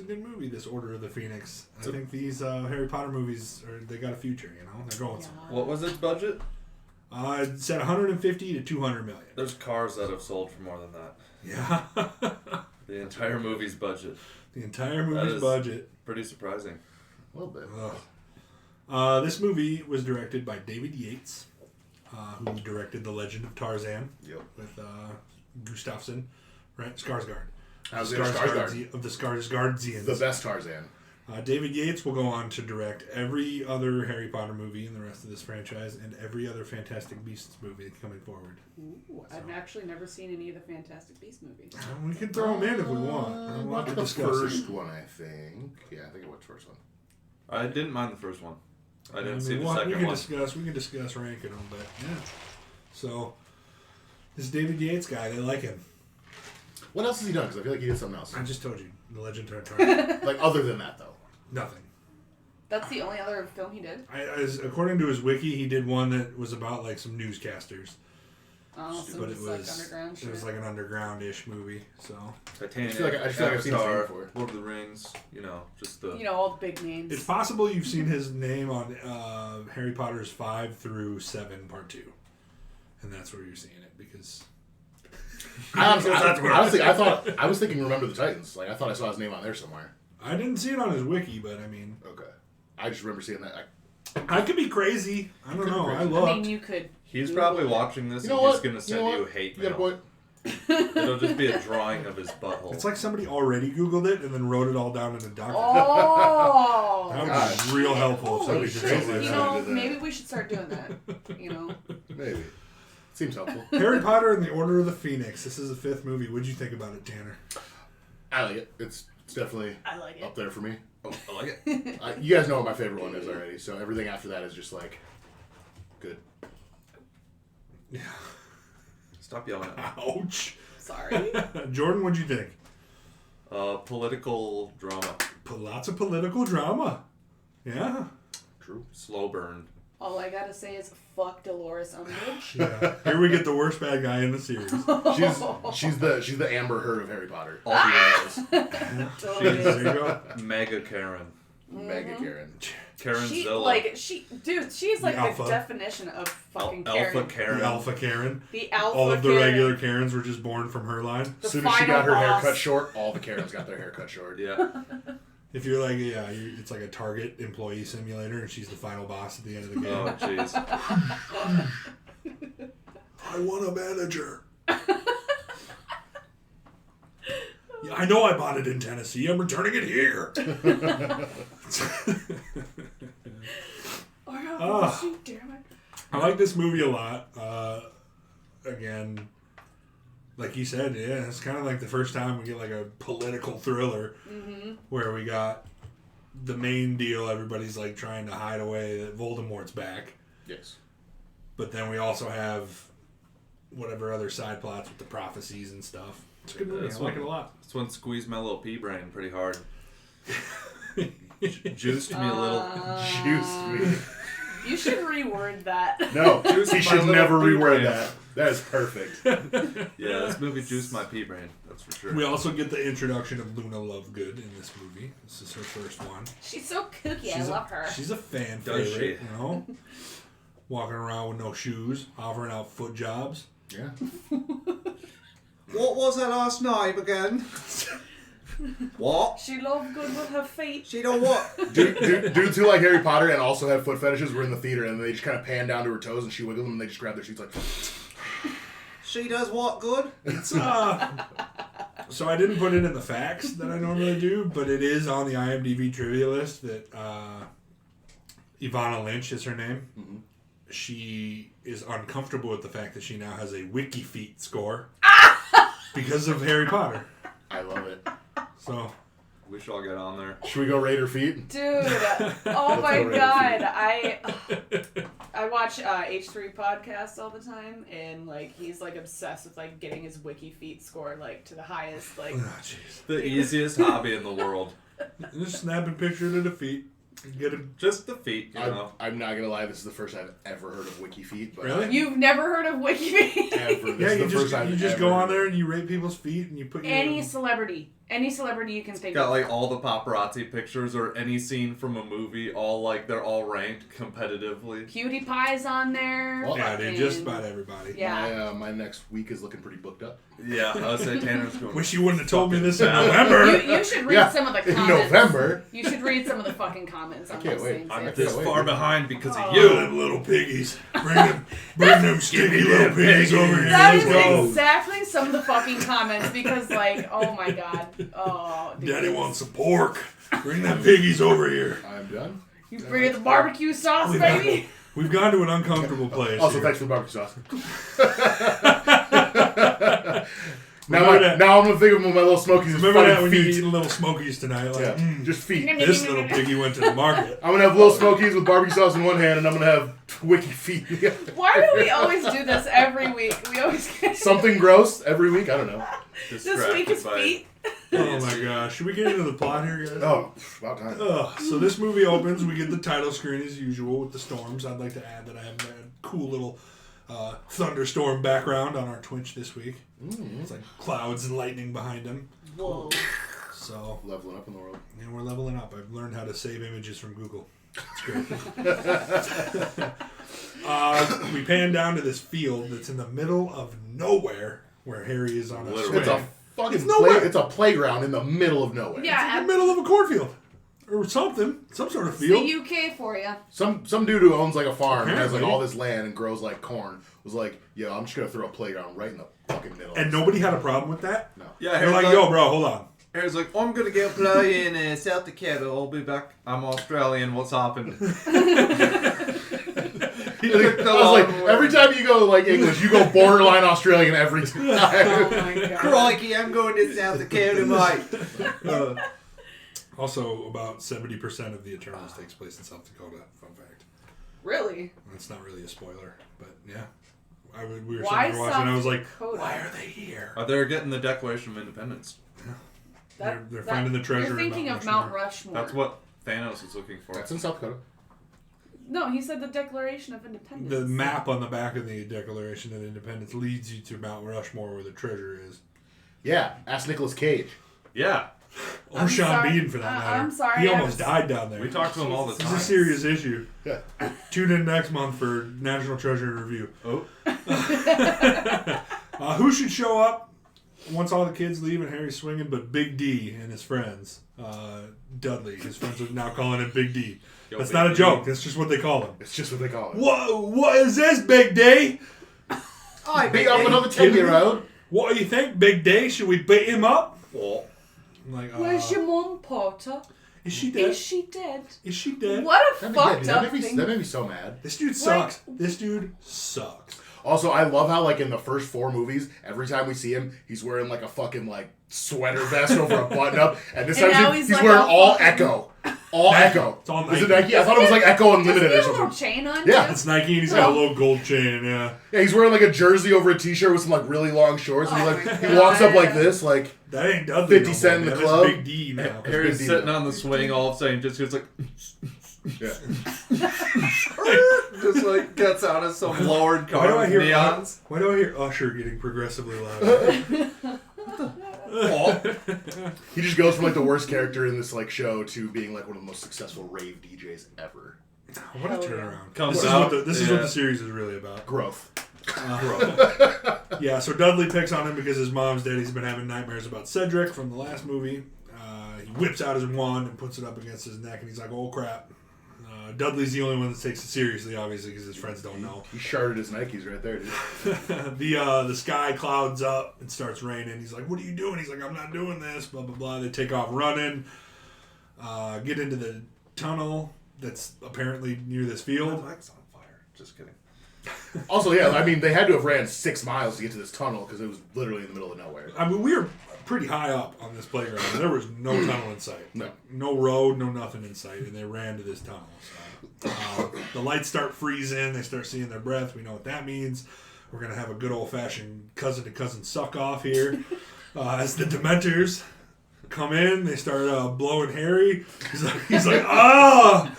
a good movie, this Order of the Phoenix. I think these Harry Potter movies, they got a future, you know? They're going somewhere. What was its budget? It said 150 to 200 million. There's cars that have sold for more than that. Yeah. The entire movie's budget. The entire movie's budget. Pretty surprising. A little bit. This movie was directed by David Yates, who directed The Legend of Tarzan. Yep. With Gustafsson, right? Skarsgård. Skarsgård. Of the Skarsgårdians. The best Tarzan. David Yates will go on to direct every other Harry Potter movie in the rest of this franchise and every other Fantastic Beasts movie coming forward. Ooh, I've actually never seen any of the Fantastic Beasts movies. We can throw them in if we want. We'll have to The discuss first it. one, I think. Yeah, I think it was the first one. I didn't mind the first one. I didn't see the we second can one. We can discuss ranking them, but yeah. So, this David Yates guy, they like him. What else has he done? Because I feel like he did something else. I just told you, The Legend of Tarzan. Like, other than that, though. Nothing. That's the only other film he did? According to his wiki, he did one that was about like some newscasters. Oh, so But it's like underground shit. It was like an underground-ish movie, so... Titanic, I feel like I've seen his name Avatar, before. Lord of the Rings, just the... all the big names. It's possible you've seen his name on Harry Potter's 5 through 7 Part 2. And that's where you're seeing it, because... Honestly, I was thinking Remember the Titans. Like, I thought I saw his name on there somewhere. I didn't see it on his wiki, but I mean... Okay. I just remember seeing that. I could be crazy. I don't know. I I looked. mean, you could... He's probably watching this and he's going to send you hate You got a mail. point. It'll just be a drawing of his butthole. It's like somebody already Googled it and then wrote it all down in a document. Oh! That would be real helpful if Holy somebody did shit. something like You that. know, maybe we should start doing that. Maybe. Seems helpful. Harry Potter and the Order of the Phoenix. This is the 5th movie. What'd you think about it, Tanner? I like it. It's definitely I like it. up there for me. Oh, I like it. You guys know what my favorite one is already, so everything after that is just like good. Yeah. Stop yelling at me. Ouch. Sorry. Jordan, what'd you think? Political drama. Lots of political drama. Yeah. True. Slow burn. All I gotta say is fuck Dolores Umbridge. Yeah. Here we get the worst bad guy in the series. She's the Amber Heard of Harry Potter. All Totally is. There you go. Mega Karen. Mega Karen. Karen She, Zilla. she's like alpha. the definition of fucking Alpha Karen. Karen. The Alpha Karen. The alpha All of the Karen. regular Karens were just born from her line. The As soon as she final got her hair boss. cut short, all the Karens got their hair cut short. Yeah. If you're like, it's like a Target employee simulator, and she's the final boss at the end of the game. Oh, jeez. I want a manager. Yeah, I know I bought it in Tennessee. I'm returning it here. Damn it. I like this movie a lot. Again, like you said, yeah, it's kind of like the first time we get like a political thriller where we got the main deal. Everybody's like trying to hide away that Voldemort's back. Yes. But then we also have whatever other side plots with the prophecies and stuff. It's a good movie. I like it a lot. This one squeezed my little pea brain pretty hard. Juiced me a little. Juiced me. You should reword that. No, Juiced he my should little never pea reword brain. that. That is perfect. Yeah, this movie juiced my pea brain. That's for sure. We also get the introduction of Luna Lovegood in this movie. This is her first one. She's so kooky. I love her. She's a fan Does favorite, she? you know? Walking around with no shoes, offering out foot jobs. Yeah. What was her last name again? What? She loved good with her feet. She don't what? Dudes who like Harry Potter and also have foot fetishes were in the theater and they just kind of pan down to her toes and she wiggled them and they just grab their sheets like... She does what good? It's so I didn't put it in the facts that I normally do, but it is on the IMDb trivia list that Ivana Lynch is her name. Mm-hmm. She is uncomfortable with the fact that she now has a WikiFeet score because of Harry Potter. I love it. So We should all get on there. Should we go rate her feet? Dude, oh my go right god, I watch H3 podcasts all the time, and like he's like obsessed with like getting his WikiFeet score like to the highest like. Oh, jeez. The easiest hobby in the world. Just snap a picture of the feet. Get him. Just the feet, you know. I'm not gonna lie. This is the first I've ever heard of WikiFeet. But Really? You've never heard of WikiFeet? Ever. This Yeah, is you the first just I've you just ever go on heard. there and you rate people's feet and you put your Any celebrity, Any celebrity you can think Got of. like all the paparazzi pictures or any scene from a movie, all like they're all ranked competitively. PewDiePie's on there. Well, Yeah, dude, just about everybody. Yeah. My next week is looking pretty booked up. Yeah, I would say Tanner's going. Wish you wouldn't have told me this in November. You should read some of the in comments. November. You should read some of the fucking comments on can't those wait. things. I'm It's- this wait, far dude. behind because of Oh. You you. them little piggies. Bring them sticky little piggies over here. That Let's is go. exactly some of the fucking comments because, like, oh my god. Oh, dude. Daddy wants some pork. Bring them piggies over here. I'm done. You bring the barbecue sauce, We've baby. We've gone to an uncomfortable place. Also, here. thanks for the barbecue sauce. Remember that- now I'm gonna think of my little Smokies as Remember that fucking when you're feet. eating little Smokies tonight? Like, Yeah, just feet. this little piggy went to the market. I'm gonna have little Smokies with barbecue sauce in one hand, and I'm gonna have wiki feet. in the other. Why do we always do this every week? We always get Something gross every week. I don't know. this week is feet. Oh my gosh. Should we get into the plot here, guys? Oh, about time. So this movie opens. We get the title screen as usual with the storms. I'd like to add that I have a cool little thunderstorm background on our Twitch this week. It's like clouds and lightning behind them. Whoa. So Leveling up in the world. and we're leveling up. I've learned how to save images from Google. It's great. We pan down to this field that's in the middle of nowhere where Harry is on a Literally. It's swing. a fucking It's nowhere. It's a playground in the middle of nowhere. Yeah, In the middle of a cornfield. Or something. Some sort of field. the UK for you. Some dude who owns like a farm and has like Apparently. all this land and grows like corn was like, yo, I'm just gonna throw a playground right in the fucking middle. And nobody had a problem with that? No. Yeah, They're like, yo, bro, hold on. Harry's like, I'm gonna go play in South Dakota. I'll be back. I'm Australian. What's happened? I was like, every time you go like English, you go borderline Australian every time. Oh my god. Crikey, I'm going to South Dakota, mate. Also, about 70% of the Eternals takes place in South Dakota. Fun fact. Really? That's not really a spoiler, but yeah. We were Why sitting there watching, and I was like, Dakota? why are they here? They're getting the Declaration of Independence. They're finding the treasure. You're thinking in of Mount Rushmore. That's what Thanos is looking for. That's in South Dakota. No, he said the Declaration of Independence. The map on the back of the Declaration of Independence leads you to Mount Rushmore where the treasure is. Yeah, ask Nicolas Cage. Yeah, Or I'm Sean sorry. Bean, for that matter. I'm sorry, He I almost was- died down there. we talk to him all the It's time. a serious issue. Yeah. Tune in next month for National Treasure Review. Oh, Who should show up once all the kids leave and Harry's swinging, but Big D and his friends. Dudley. His friends are now calling him Big D. Yo, That's Big not a D. joke. That's just what they call him. It's just what they call it. What is this, Big D? hi, Beat up another 10-year-old. What do you think, Big D? Should we beat him up? Oh. I'm like, Where's your mum, Potter? is she dead? Is she dead? Is she dead? What a That fucked up made thing. me so mad. This dude sucks. This dude sucks. Also, I love how like in the first 4 movies, every time we see him, he's wearing like a fucking like sweater vest over a button up, and this And time now he's he's like wearing a all fucking- Echo. All Nike. Echo. It's all Is it Nike. Nike? I thought it was like Echo Unlimited Doesn't he or have a little something. chain on? Yeah. too? It's Nike and he's got a little gold chain, yeah. Yeah, he's wearing like a jersey over a t-shirt with some like really long shorts, and Oh he my like he walks up God. like this, like That ain't Dudley 50 no Cent more, in the man. club. That's Big D now. Harry's Big sitting deal. on the swing, all of a sudden just goes like, yeah. just like gets out of some lowered Why do car I with hear neons. Why do I hear Usher getting progressively louder? He just goes from like the worst character in this like show to being like one of the most successful rave DJs ever. What a Hell yeah. turnaround! Comes This is out, what this is what yeah. the series is really about. Growth. Yeah, so Dudley picks on him because his mom's dead. He's been having nightmares about Cedric from the last movie. He whips out his wand and puts it up against his neck, and he's like, "Oh crap!" Dudley's the only one that takes it seriously, obviously, because his friends don't know. He sharded his Nikes right there, dude. The sky clouds up. It starts raining. He's like, "What are you doing?" He's like, "I'm not doing this." Blah blah blah. They take off running. Get into the tunnel that's apparently near this My field. mic's on fire. Just kidding. Also, yeah, I mean, they had to have ran 6 miles to get to this tunnel because it was literally in the middle of nowhere. I mean, we were pretty high up on this playground. There was no tunnel in sight. No. No road, no nothing in sight, and they ran to this tunnel. So, the lights start freezing. They start seeing their breath. We know what that means. We're going to have a good old-fashioned cousin-to-cousin suck-off here. As the Dementors come in, they start blowing Harry. He's like, ah!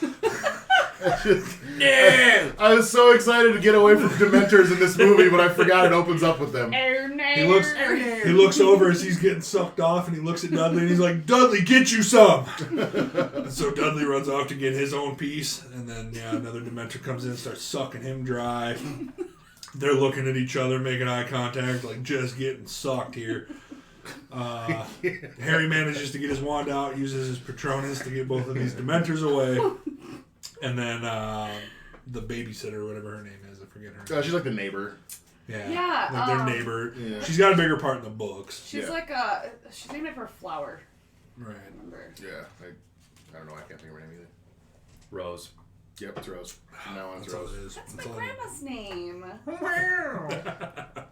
No! I was so excited to get away from Dementors in this movie, but I forgot it opens up with them. He looks over as he's getting sucked off, and he looks at Dudley, and he's like, "Dudley, get you some!" So Dudley runs off to get his own piece, and then, another Dementor comes in and starts sucking him dry. They're looking at each other, making eye contact, like just getting sucked here. Harry manages to get his wand out, uses his Patronus to get both of these Dementors away. And then the babysitter, whatever her name is, I forget her name. She's like the neighbor. Yeah, like their neighbor. Yeah. She's got a bigger part in the books. She's like she's named after a flower. Right. I remember. Yeah, I don't know. I can't think of her name either. Rose. Yep, it's Rose. From now on, it's That's all Rose. it is. That's That's my all it is. grandma's name.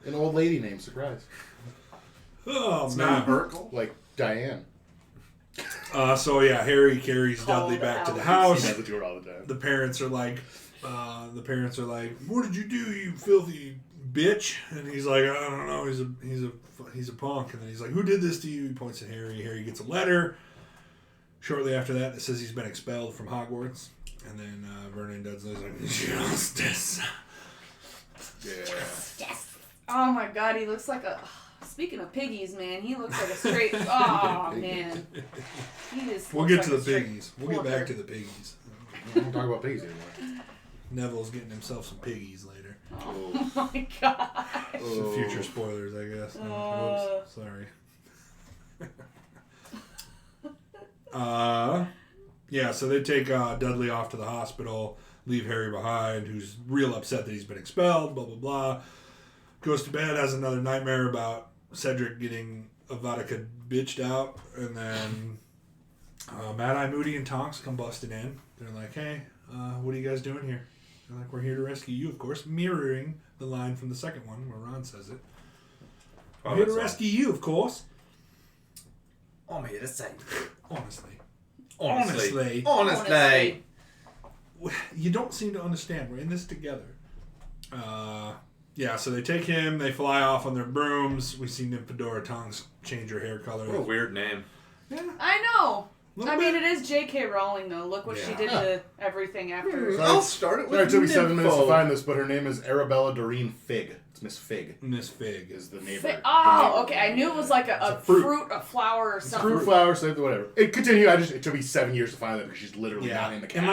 An old lady name, surprise. Oh, It's man. not Urkel. Like Diane. Harry carries Dudley Called back to the out. house. She has to do it all the time. The parents are like, "What did you do, you filthy bitch?" And he's like, "I don't know. He's a punk." And then he's like, "Who did this to you?" He points at Harry. Harry gets a letter. Shortly after that, it says he's been expelled from Hogwarts. And then Vernon Dudley's like, "Justice." Yeah. Oh my god, he looks like a. Speaking of piggies, man, he looks like a straight. Oh man, he just. We'll looks get like to a the straight piggies. We'll get back porker. to the piggies. We don't talk about pigs anymore. Neville's getting himself some piggies later. Oh my god. Some future spoilers, I guess. Whoops, sorry. So they take Dudley off to the hospital, leave Harry behind, who's real upset that he's been expelled, blah, blah, blah. Goes to bed, has another nightmare about Cedric getting Avada bitched out, and then Mad-Eye Moody and Tonks come busting in. They're like, "Hey, what are you guys doing here?" They're like, "We're here to rescue you," of course, mirroring the line from the second one where Ron says it. "We're here to rescue you, of course." I'm here to say. Honestly. Honestly. You don't seem to understand. We're in this together. So they take him. They fly off on their brooms. We see Nymphadora Tonks change her hair color. What a weird name. Yeah. I know. Little I mean, bit. it is J.K. Rowling, though. Look what she did to everything after. I'll start it with Sorry, it took me 7 minutes to Nympho. find this, but her name is Arabella Doreen Fig. It's Miss Fig. Miss Fig. Is the neighbor. Oh, okay. I knew it was like a It's a fruit. fruit, a flower, or It's something. fruit, flower, something, whatever. It continued. It took me 7 years to find that because she's literally not in the cast. In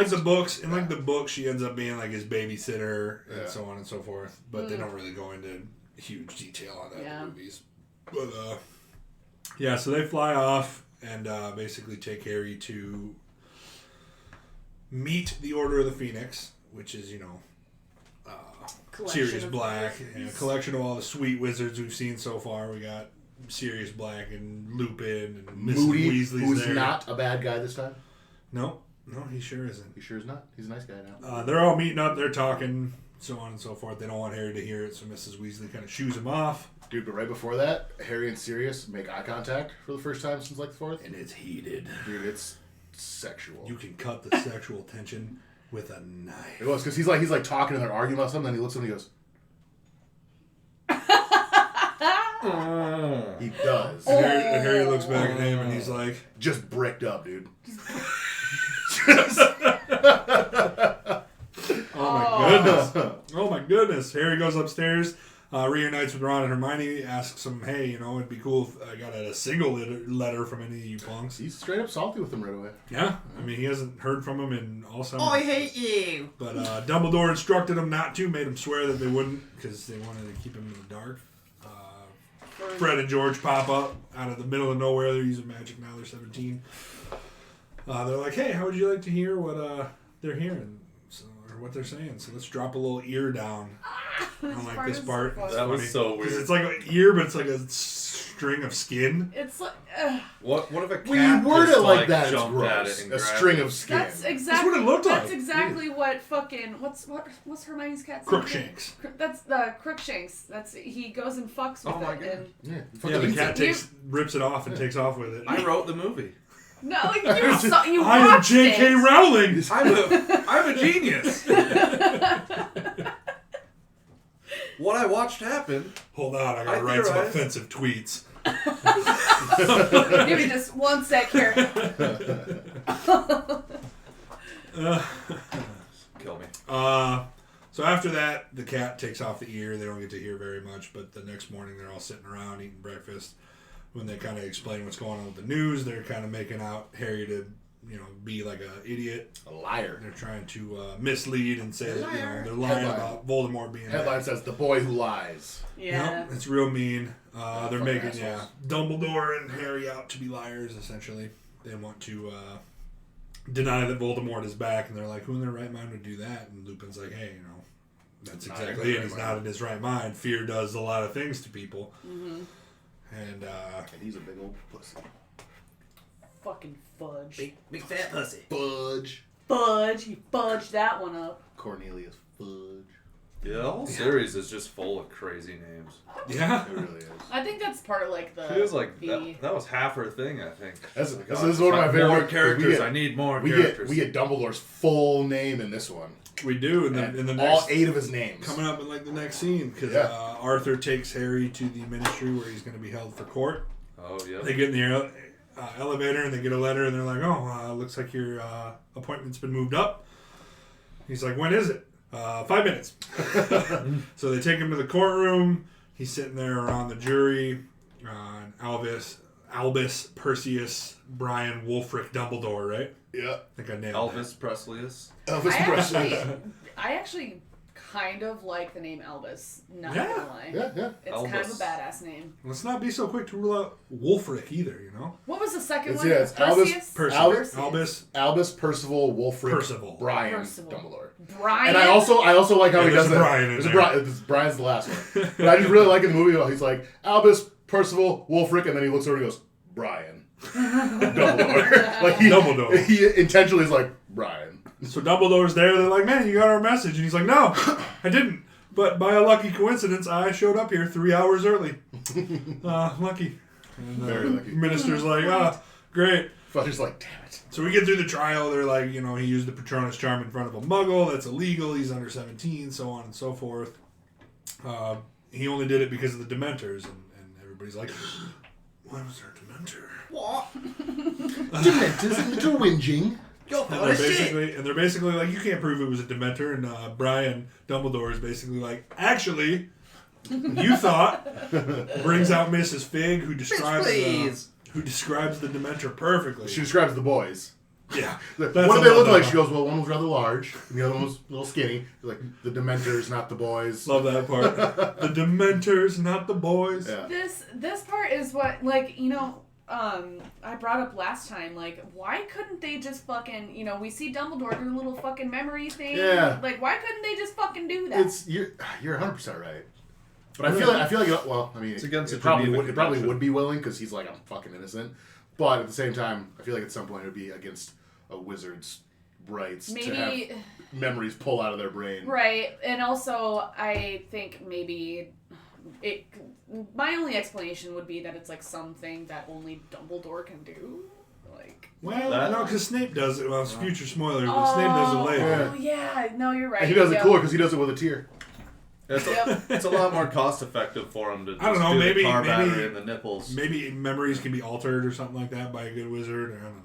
like the books, she ends up being like his babysitter and so on and so forth. But they don't really go into huge detail on that in the movies. But so they fly off and basically take Harry to meet the Order of the Phoenix, which is Collection Sirius of Black, wizards. a collection of all the sweet wizards we've seen so far. We got Sirius Black and Lupin and Mrs. Moody, Weasley's who's there. not a bad guy this time. No, he sure isn't. He sure is not. He's a nice guy now. They're all meeting up. They're talking, so on and so forth. They don't want Harry to hear it, so Mrs. Weasley kind of shoos him off. Dude, but right before that, Harry and Sirius make eye contact for the first time since like the fourth. And it's heated. Dude, it's sexual. You can cut the sexual tension with a knife. It was because he's like talking and they're arguing about something, and he looks at him and he goes, he does. And Harry looks back at him and he's like, Just bricked up, dude. Oh my goodness. Harry goes upstairs, reunites with Ron and Hermione, asks him, "Hey, it'd be cool if I got a single letter from any of you punks." He's straight up salty with him right away. Yeah, I mean, he hasn't heard from him in all summer. I hate you. But Dumbledore instructed him not to, made him swear that they wouldn't because they wanted to keep him in the dark. Fred and George pop up out of the middle of nowhere. They're using magic now. They're 17. They're like, "Hey, how would you like to hear what they're hearing? Or what they're saying? So let's drop a little ear down." I don't like this part. So It's That was funny. so 'Cause weird. it's like an ear, but it's like a string of skin. It's like What if a cat When you word just, it like that, it's jumped at gross. it and A grabbed string it? of skin. that's exactly what it looked like. That's exactly what fucking what's Hermione's cat's Crookshanks. name? That's the Crookshanks. That's he goes and fucks with Oh my it. God. And Yeah, Yeah, the fucking- cat rips it off and takes off with it. I wrote the movie. no, like you I am watched J.K. it. Rowling. I'm a genius. What I watched happen. Hold on, I gotta I write some theorized. offensive tweets. Give me just one sec here. cat takes off the ear. They don't get to hear very much, but the next morning they're all sitting around eating breakfast. When they kind of explain what's going on with the news, they're kind of making out Harry to, be like an idiot. A liar. They're trying to mislead and say that, Liar. they're lying Headline. about Voldemort being Headline says, "The boy who lies." Yeah. Nope, it's real mean. They're fucking making, assholes. Dumbledore and Harry out to be liars, essentially. They want to deny that Voldemort is back, and they're like, who in their right mind would do that? And Lupin's like, hey, that's Not in exactly his it. right He's mind. not in his right mind. Fear does a lot of things to people. Mm-hmm. And, And he's a big old pussy. Fucking fudge. Big fat pussy. Fudge. Fudge. You fudged that one up. Cornelius Fudge. Yeah, the whole series is just full of crazy names. yeah. It really is. I think that's part of like the. She was like, the that was half her thing, I think. This Like, is oh, one of my like, favorite. More 'cause characters. I need more we characters. get Dumbledore's full name in this one. We do. And And in the all next, 8 of his names. coming up in, like, the next scene, because Yeah. Arthur takes Harry to the ministry where he's going to be held for court. Oh, yeah. They get in the elevator and they get a letter and they're like, looks like your appointment's been moved up. He's like, when is it? 5 minutes. So they take him to the courtroom. He's sitting there around the jury. And Albus, Perseus, Brian, Wulfric, Dumbledore, right? Yeah. I think I nailed Elvis Presleyus. Elvis Presley. I actually kind of like the name Elvis. Not Yeah. gonna lie. Yeah. It's kind of a Elvis. badass name. that. Let's not be so quick to rule out Wulfric either, What was the second It's- one? yeah, it's Albus- Perseus? Perseus. Albus- Albus, Albus, Percival, Wulfric, Percival. Brian, Percival. Dumbledore. Brian. And I also like how Yeah, he there's does a that. Brian in There's a there. Brian. Brian's the last one. But I just really like in the movie how he's like Albus, Percival, Wulfric, and then he looks over and he goes, Brian. Dumbledore. Like Dumbledore. He intentionally is like, Brian. So Dumbledore's there. They're like, man, you got our message. And he's like, no, I didn't. But by a lucky coincidence, I showed up here 3 hours early. Lucky. And, Very lucky. Minister's like, great. Fudge's like, damn it. So we get through the trial. They're like, he used the Patronus charm in front of a muggle. That's illegal. He's under 17, so on and so forth. He only did it because of the Dementors. And everybody's like, why was there a Dementor? What? Dementors and little whinging. You're And full of shit. they're basically like, you can't prove it was a Dementor. And Brian Dumbledore is basically like, actually, you thought. Brings out Mrs. Fig, who describes please. who describes the Dementor perfectly. She describes the boys. Yeah. What That's do they a look lot like? of- She goes, well, one was rather large, and the other one was a little skinny. Like, the Dementors, not the boys. Love that part. The Dementors, not the boys. Yeah. This part is what I brought up last time. Like, why couldn't they just fucking we see Dumbledore do a little fucking memory thing. Yeah. Like, why couldn't they just fucking do that? You're 100% right. But I feel like well, I mean, It's against it the probably Geneva would, it probably Convention. would be willing because he's like, I'm fucking innocent. But at the same time, I feel like at some point it would be against a wizard's rights to Maybe have memories pull out of their brain. right, and also I think maybe it. My only explanation would be that it's like something that only Dumbledore can do. Like. Well, That- no, because Snape does it. Well, it's future spoiler, but Snape does it later. Oh yeah, no, you're right. And he does it Yep. cooler because he does it with a tear. It's a lot more cost effective for him to just I don't know, do maybe- the car maybe- battery and the nipples. Maybe memories can be altered or something like that by a good wizard. I don't know.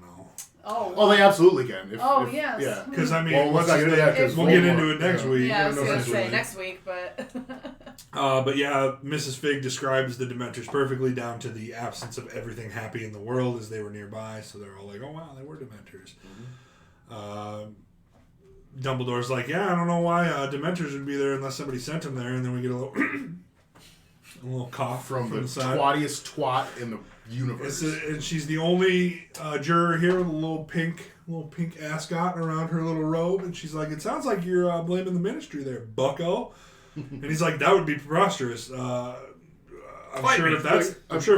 Oh. They absolutely can. Yes. Yeah. Because, I mean, Well, let's what's not his get into name? that 'cause We'll get Voldemort, into it next yeah. week. Yeah, I was We'll gonna know say week. next week, but But yeah, Mrs. Fig describes the Dementors perfectly down to the absence of everything happy in the world as they were nearby. So they're all like, "Oh wow, they were Dementors." Dumbledore's like, "Yeah, I don't know why Dementors would be there unless somebody sent them there." And then we get a little cough From the the side. twattiest twat in the universe. And she's the only juror here with a little pink ascot around her little robe, and she's like, "It sounds like you're blaming the ministry there, Bucko." And he's like, "That would be preposterous. I'm Fight sure me. if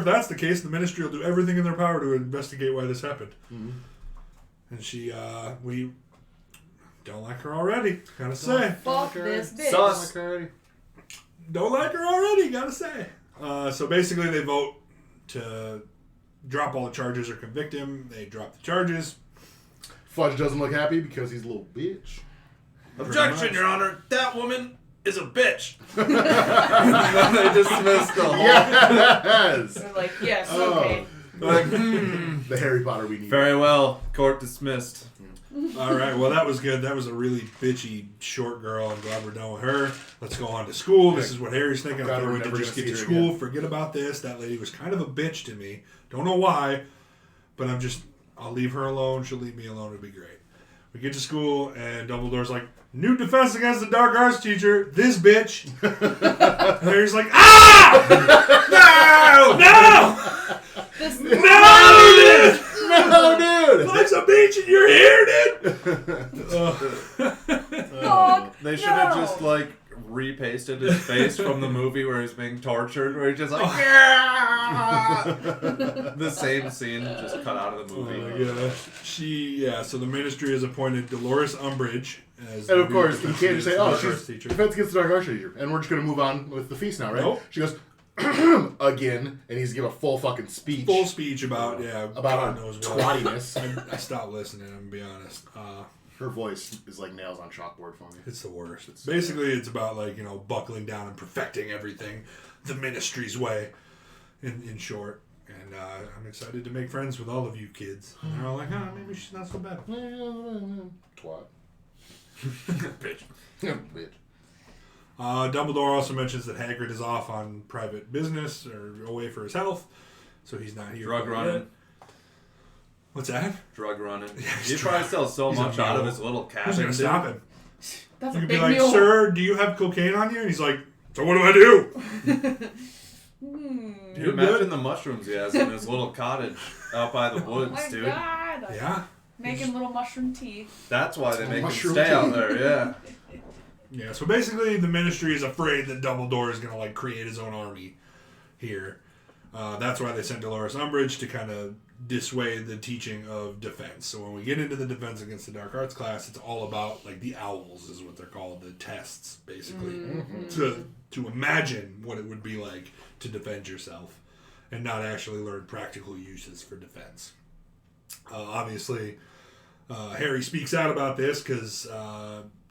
that's the case, the ministry will do everything in their power to investigate why this happened." And we don't like her already. Gotta say, fuck this bitch. Sus. don't like her already. Gotta say. So basically, they vote to drop all the charges or convict him. They drop the charges. Fudge doesn't look happy because he's a little bitch. Objection, Your Honor. That woman is a bitch. They dismissed the whole. Yes! They're like, yes, Oh. okay. Like, The Harry Potter we need. very well. Court dismissed. All right, well, that was good. That was a really bitchy short girl. I'm glad we're done with her. Let's go on to school. This is what Harry's thinking. God, Okay, we're we can never just gonna get to see her school. again. Forget about this. That lady was kind of a bitch to me. Don't know why, but I'll leave her alone. She'll leave me alone. It'll be great. We get to school, and Dumbledore's like, new defense against the dark arts teacher, this bitch. And Harry's like, no! This No, dude! No, dude! Like some beach in your hair, dude! They should have just like repasted his face from the movie where he's being tortured, where he's just like the same scene just cut out of the Oh movie. my gosh. So the ministry has appointed Dolores Umbridge as And of the course, you defense can't just say, against oh, the dark she's arts teacher. defense against the dark arts teacher. And we're just going to move on with the feast now, right? Nope. She goes, again, and he's giving a full fucking speech. Full speech about about God knows what. twattiness. I stopped listening, I'm gonna be honest. Her voice is like nails on chalkboard for me. It's the worst. Basically, it's about buckling down and perfecting everything the ministry's way, in short. And I'm excited to make friends with all of you kids. And they're all like, maybe she's not so bad. Twat. Bitch. Bitch. Dumbledore also mentions that Hagrid is off on private business or away for his health, so he's not here. Drug running. What's that? Drug running. Yeah, He he's probably sells so he's a much out of mule. his little cabin. Who's gonna dude. stop him? That's You a could be big like, mule. sir, do you have cocaine on you? And he's like, so what do I do? Dude, You're imagine good. the mushrooms he has in his little cottage out by the Oh woods, my dude. god. Yeah. Making little mushroom tea. That's why they make him Mushroom stay tea. out there, yeah. Yeah, so basically the ministry is afraid that Dumbledore is going to create his own army here. That's why they sent Dolores Umbridge to kind of dissuade the teaching of defense. So when we get into the defense against the dark arts class, it's all about the owls is what they're called, the tests basically, to imagine what it would be like to defend yourself and not actually learn practical uses for defense. Obviously, Harry speaks out about this because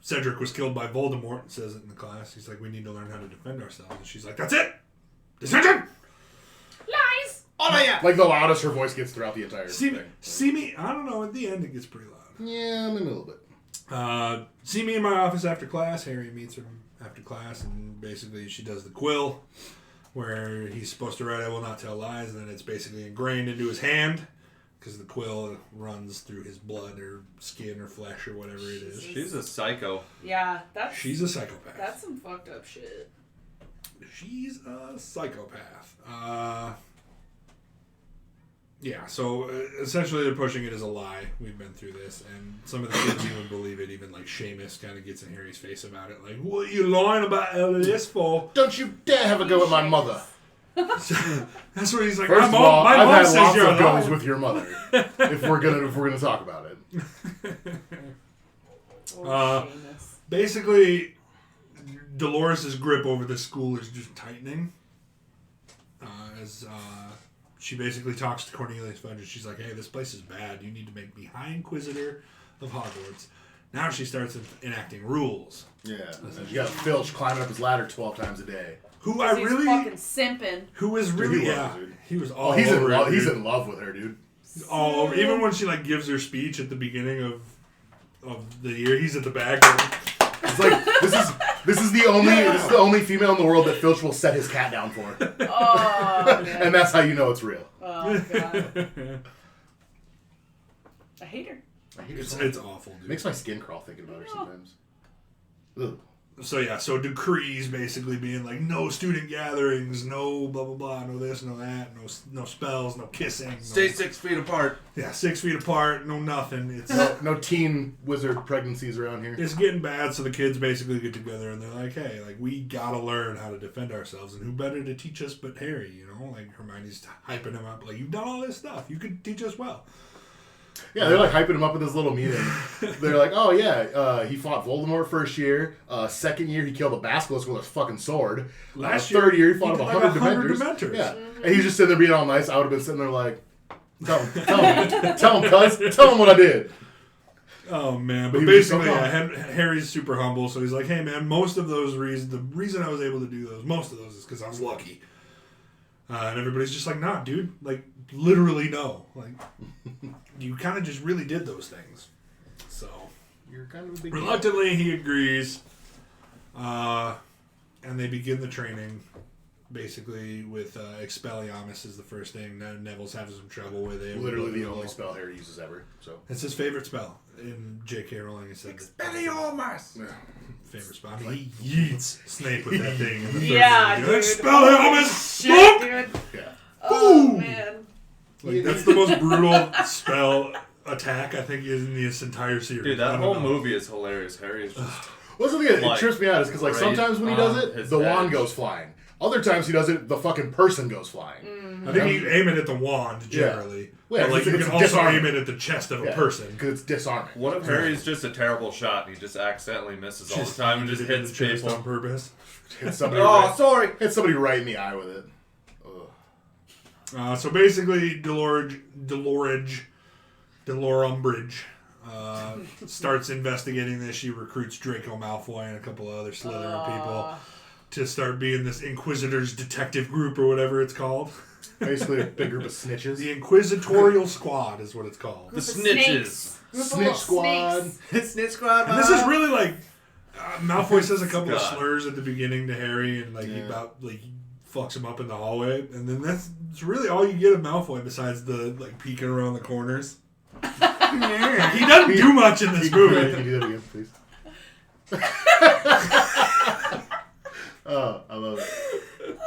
Cedric was killed by Voldemort and says it in the class. He's like, we need to learn how to defend ourselves. And she's like, that's it! Decision! Lies! Oh, yeah. Like the loudest her voice gets throughout the entire thing. See me, I don't know, at the end it gets pretty loud. Yeah, maybe a little bit. See me in my office after class. Harry meets her after class, and basically she does the quill, where he's supposed to write, I will not tell lies, and then it's basically ingrained into his hand, because the quill runs through his blood or skin or flesh or whatever it is. She's a psycho. Yeah, She's a psychopath. that's some fucked up shit. She's a psychopath. Yeah, so essentially they're pushing it as a lie. We've been through this, and some of the kids even believe it. Even Seamus kind of gets in Harry's face about it. Like, what are you lying about all of this for? Don't you dare have a go at my mother. That's what he's like. First my of mom, all, my I've mom had says lots you're of lying. goes with your mother. if we're gonna talk about it. Seamus. Basically, Dolores' grip over the school is just tightening. As she basically talks to Cornelius Fudge, and she's like, hey, this place is bad. You need to make me High Inquisitor of Hogwarts. Now she starts enacting rules. Yeah. You got Filch climbing up his ladder 12 times a day. Who I He's really... fucking simping. Who was Dude, really... he was, yeah. dude. He was all He's in over love. it, He's dude. in love with her, dude. All over. Even when she gives her speech at the beginning of the year, he's at the back. Going, It's like this is the only female in the world that Filch will set his cat down for, Oh, man. and that's how you know it's real. Oh, God. I hate her. it's awful, dude. It makes my skin crawl thinking about her sometimes. Ugh. So decrees basically being no student gatherings, no blah blah blah, no this, no that, no spells, no kissing. Stay no, 6 feet apart. yeah, 6 feet apart, no nothing. It's No teen wizard pregnancies around here. it's getting bad. So the kids basically get together and they're like, hey, we gotta learn how to defend ourselves, and who better to teach us but Harry? Hermione's hyping him up, you've done all this stuff, you could teach us well. Yeah, they're hyping him up at this little meeting. They're like, oh yeah, he fought Voldemort first year. Second year, he killed a basilisk with a fucking sword. Last third year, he he fought did 100 100 Dementors. Dementors. Yeah, and he's just sitting there being all nice. I would have been sitting there like, tell him, cuz, tell him what I did. Oh man, But but he was just so basically, calm. Harry's super humble, so he's like, "Hey man, most of those reasons, the reason I was able to do most of those is because I was lucky." And everybody's just like, "Nah, dude, literally no, you kind of just really did those things." So You're kind of a big reluctantly, he agrees, and they begin the training. Basically, with Expelliarmus is the first thing. Neville's having some trouble with it. Literally the only spell Harry uses ever. So It's his favorite spell in J.K. Rowling. He said Expelliarmus! favorite spell. I mean, he yeets Snape with that thing. In the first Yeah, movie. dude. Expelliarmus! Shit, Look! dude. yeah. Oh, Boom! man. Like, that's the most brutal spell attack I think is in this entire series. Dude, I that don't whole know. movie is hilarious. Harry is just... Well, that's the thing. It Like, trips me out is because like right sometimes when he does on it, his the wand edge. goes flying. Other times he does it, the fucking person goes flying. I think you aim it at the wand generally. Yeah, But like it's- you it's can also disarming. aim it at the chest of a Yeah, person. because it's disarming. What if Harry's just a terrible shot and he just accidentally misses all the time and just hit hits the chest people? on purpose. Hit somebody, Oh, sorry! hit somebody right in the eye with it. Ugh. So basically, Delorumbridge starts investigating this. She recruits Draco Malfoy and a couple of other Slytherin people to start being this Inquisitor's detective group or whatever it's called. Basically a big group of snitches. The Inquisitorial Squad is what it's called. The Group of snitches. snakes. Group of Snitch little squad. snakes. Snitch Squad, And this is really like Malfoy says a couple of God. slurs at the beginning to Harry, and like he Yeah. about like he fucks him up in the hallway, and then that's really all you get of Malfoy besides the like peeking around the corners. He doesn't do much in this Can you movie. do that again, please? Oh, I love it.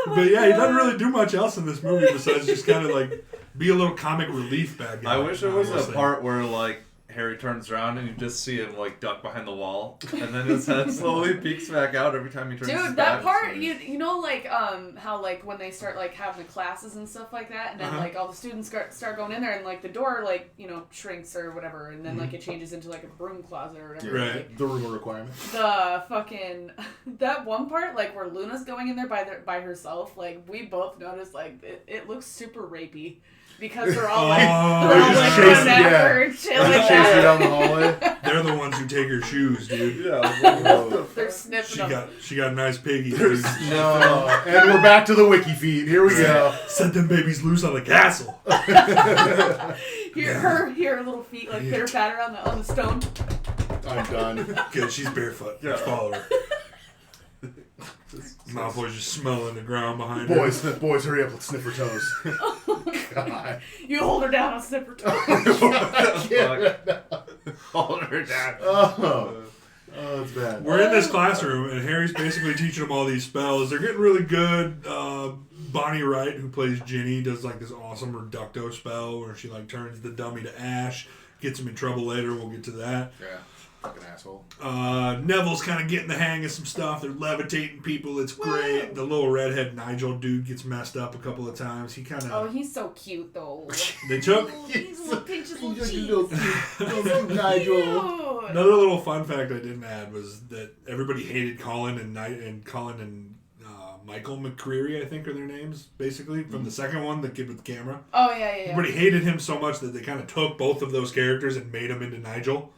But yeah, he doesn't really do much else in this movie besides just kind of like be a little comic relief bad guy. I wish there was a honestly. part where, like, Harry turns around and you just see him, like, duck behind the wall, and then his head slowly peeks back out every time he turns his Dude, back. that part, you know, like, how, like, when they start, like, having the classes and stuff like that, and then, like, all the students start going in there, and, like, the door, like, you know, shrinks or whatever, and then, like, it changes into, like, a broom closet or whatever. Right. Like, The rumor requirement. the fucking, that one part, like, where Luna's going in there by herself, like, we both noticed, like, it looks super rapey. Because they're all, like, Oh, they're all, just like, chasing- going after her and shit like Chase her that. down the hallway. They're the ones who take her shoes, dude. Yeah, I was like, what the They're sniffing them. She got nice piggies, dude. No. And we're back to the wiki feed. Here we go. Set them babies loose on the castle. Hear her little feet, like, pitter patter on the stone. I'm done. Good, she's barefoot. Let's follow her. Malfoy's just smelling the ground behind her. Boys, hurry up. Let's sniff her toes. God. You hold her down, I'll snip her toe. Hold her down. Oh, it's bad. We're in this classroom, and Harry's basically teaching them all these spells. They're getting really good. Bonnie Wright, who plays Ginny, does like this awesome Reducto spell where she like turns the dummy to ash. Gets him in trouble later. We'll get to that. Yeah. Fucking asshole. Neville's kind of getting the hang of some stuff. They're levitating people. It's great. The little redhead Nigel dude gets messed up a couple of times. He kind Oh, of... he's so cute, though. They took... He's little pinches little cheeks. Nigel. Cute. Another little fun fact I didn't add was that everybody hated Colin and Michael McCreary, I think are their names, basically, from the second one, the kid with the camera. Oh, yeah. Everybody hated him so much that they kind of took both of those characters and made him into Nigel.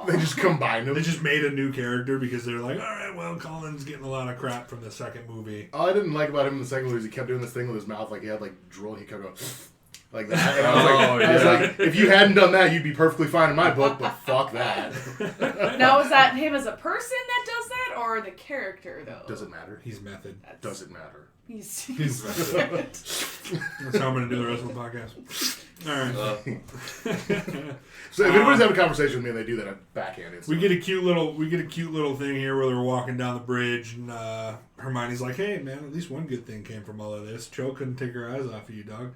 They just combined them. They just made a new character because they're like, all right, well, Colin's getting a lot of crap from the second movie. All I didn't like about him in the second movie is he kept doing this thing with his mouth, like he had like drool. He kept going like that. And I was like, if you hadn't done that, you'd be perfectly fine in my book. But fuck that. Now, is that him as a person that does that, or the character, though? Doesn't matter. He's method. Doesn't matter. He's That's how I'm going to do the rest of the podcast. All right. So if anybody's having a conversation with me and they do that, I'm backhanded. We get a cute little thing here where they're walking down the bridge and Hermione's like, "Hey man, at least one good thing came from all of this. Cho couldn't take her eyes off of you, dog."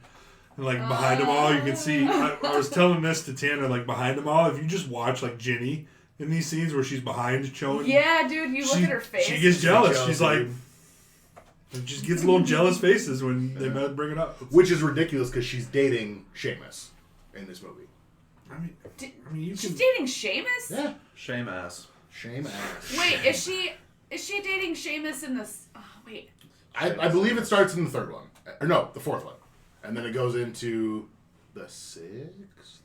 And like behind them all, you can see. I was telling this to Tana, like behind them all, if you just watch like Ginny in these scenes where she's behind Cho, and Yeah, dude, you look at her face. she gets jealous. She's like, dude. she just gets little jealous faces when they bring it up. Which is ridiculous because she's dating Seamus in this movie. I mean, you She's can. dating Seamus? Yeah. Shame ass. Shame ass. Wait, is she dating Seamus in this? Oh, wait. I believe it starts in the third one. Or no, the fourth one. And then it goes into the sixth?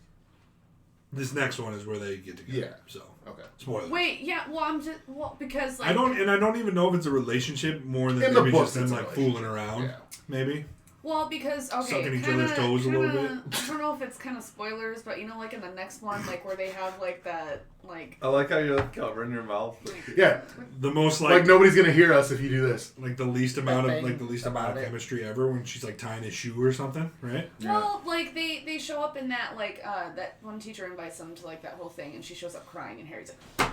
This next one is where they get together. Yeah. So Okay. spoilers. Wait, yeah. Well, because like I don't even know if it's a relationship more than In the maybe books, just them it's a like fooling relationship. around. Yeah. Maybe Well, because Sucking each other's toes a little bit. I don't know if it's kind of spoilers, but like in the next one, like where they have like that, like. I like how you're covering your mouth. Yeah, The most like nobody's gonna hear us if you do this. like the least amount of thing amount of about it. chemistry ever when she's like tying his shoe or something, right? Well, like they show up in that like that one teacher invites them to like that whole thing, and she shows up crying, and Harry's like,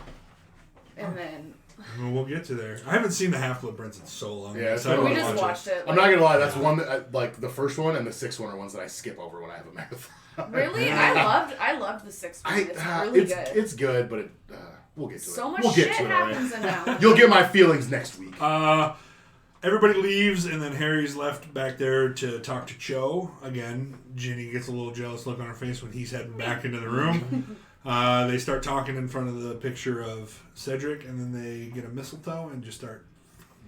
and then. I mean, we'll get to there. I haven't seen the Half-Blood Prince in so long. Yeah, so I don't We wanna just watch watched it. I'm not gonna lie, that's one that like the first one and the sixth one are ones that I skip over when I have a marathon. Really, I loved the sixth one. It's really good. It's good, but we'll get to it. So much we'll shit get to happens it. in that one. You'll get my feelings next week. Everybody leaves, and then Harry's left back there to talk to Cho. Again, Ginny gets a little jealous look on her face when he's heading back into the room. They start talking in front of the picture of Cedric, and then they get a mistletoe and just start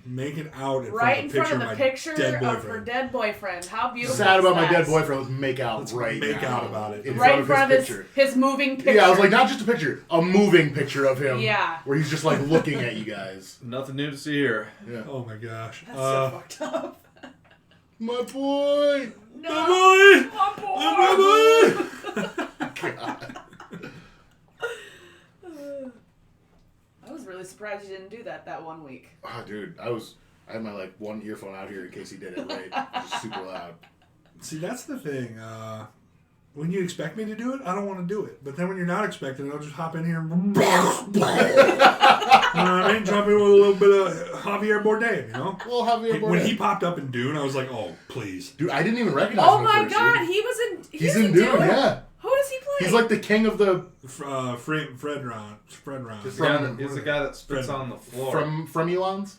making out in Right in front front of of the the picture picture of my dead of her boyfriend. dead boyfriend. How beautiful Sad is about my that? dead boyfriend. Let's make out Let's right make now. out about it. Right in front of picture. his moving picture. Yeah, I was like, not just a picture, a moving picture of him. Yeah. Where he's just like looking at you guys. Nothing new to see here. Yeah. Oh my gosh. That's so fucked up. My boy. No, boy! my boy. God. I was really surprised you didn't do that one week. Oh, dude, I had my like one earphone out here in case he did it right. Just super loud. See, that's the thing. When you expect me to do it, I don't want to do it. But then when you're not expecting it, I'll just hop in here and you know what I mean? Jump in with a little bit of Javier Bardem, you know? Well, Javier When Bardem. he popped up in Dune, I was like, oh, please. Dude, I didn't even recognize Oh him my first, god, dude. he was in. He's in Dune, yeah. Who does he play? He's like the king of the Fred Ron. He's From- the guy that spits on the floor. from Elon's.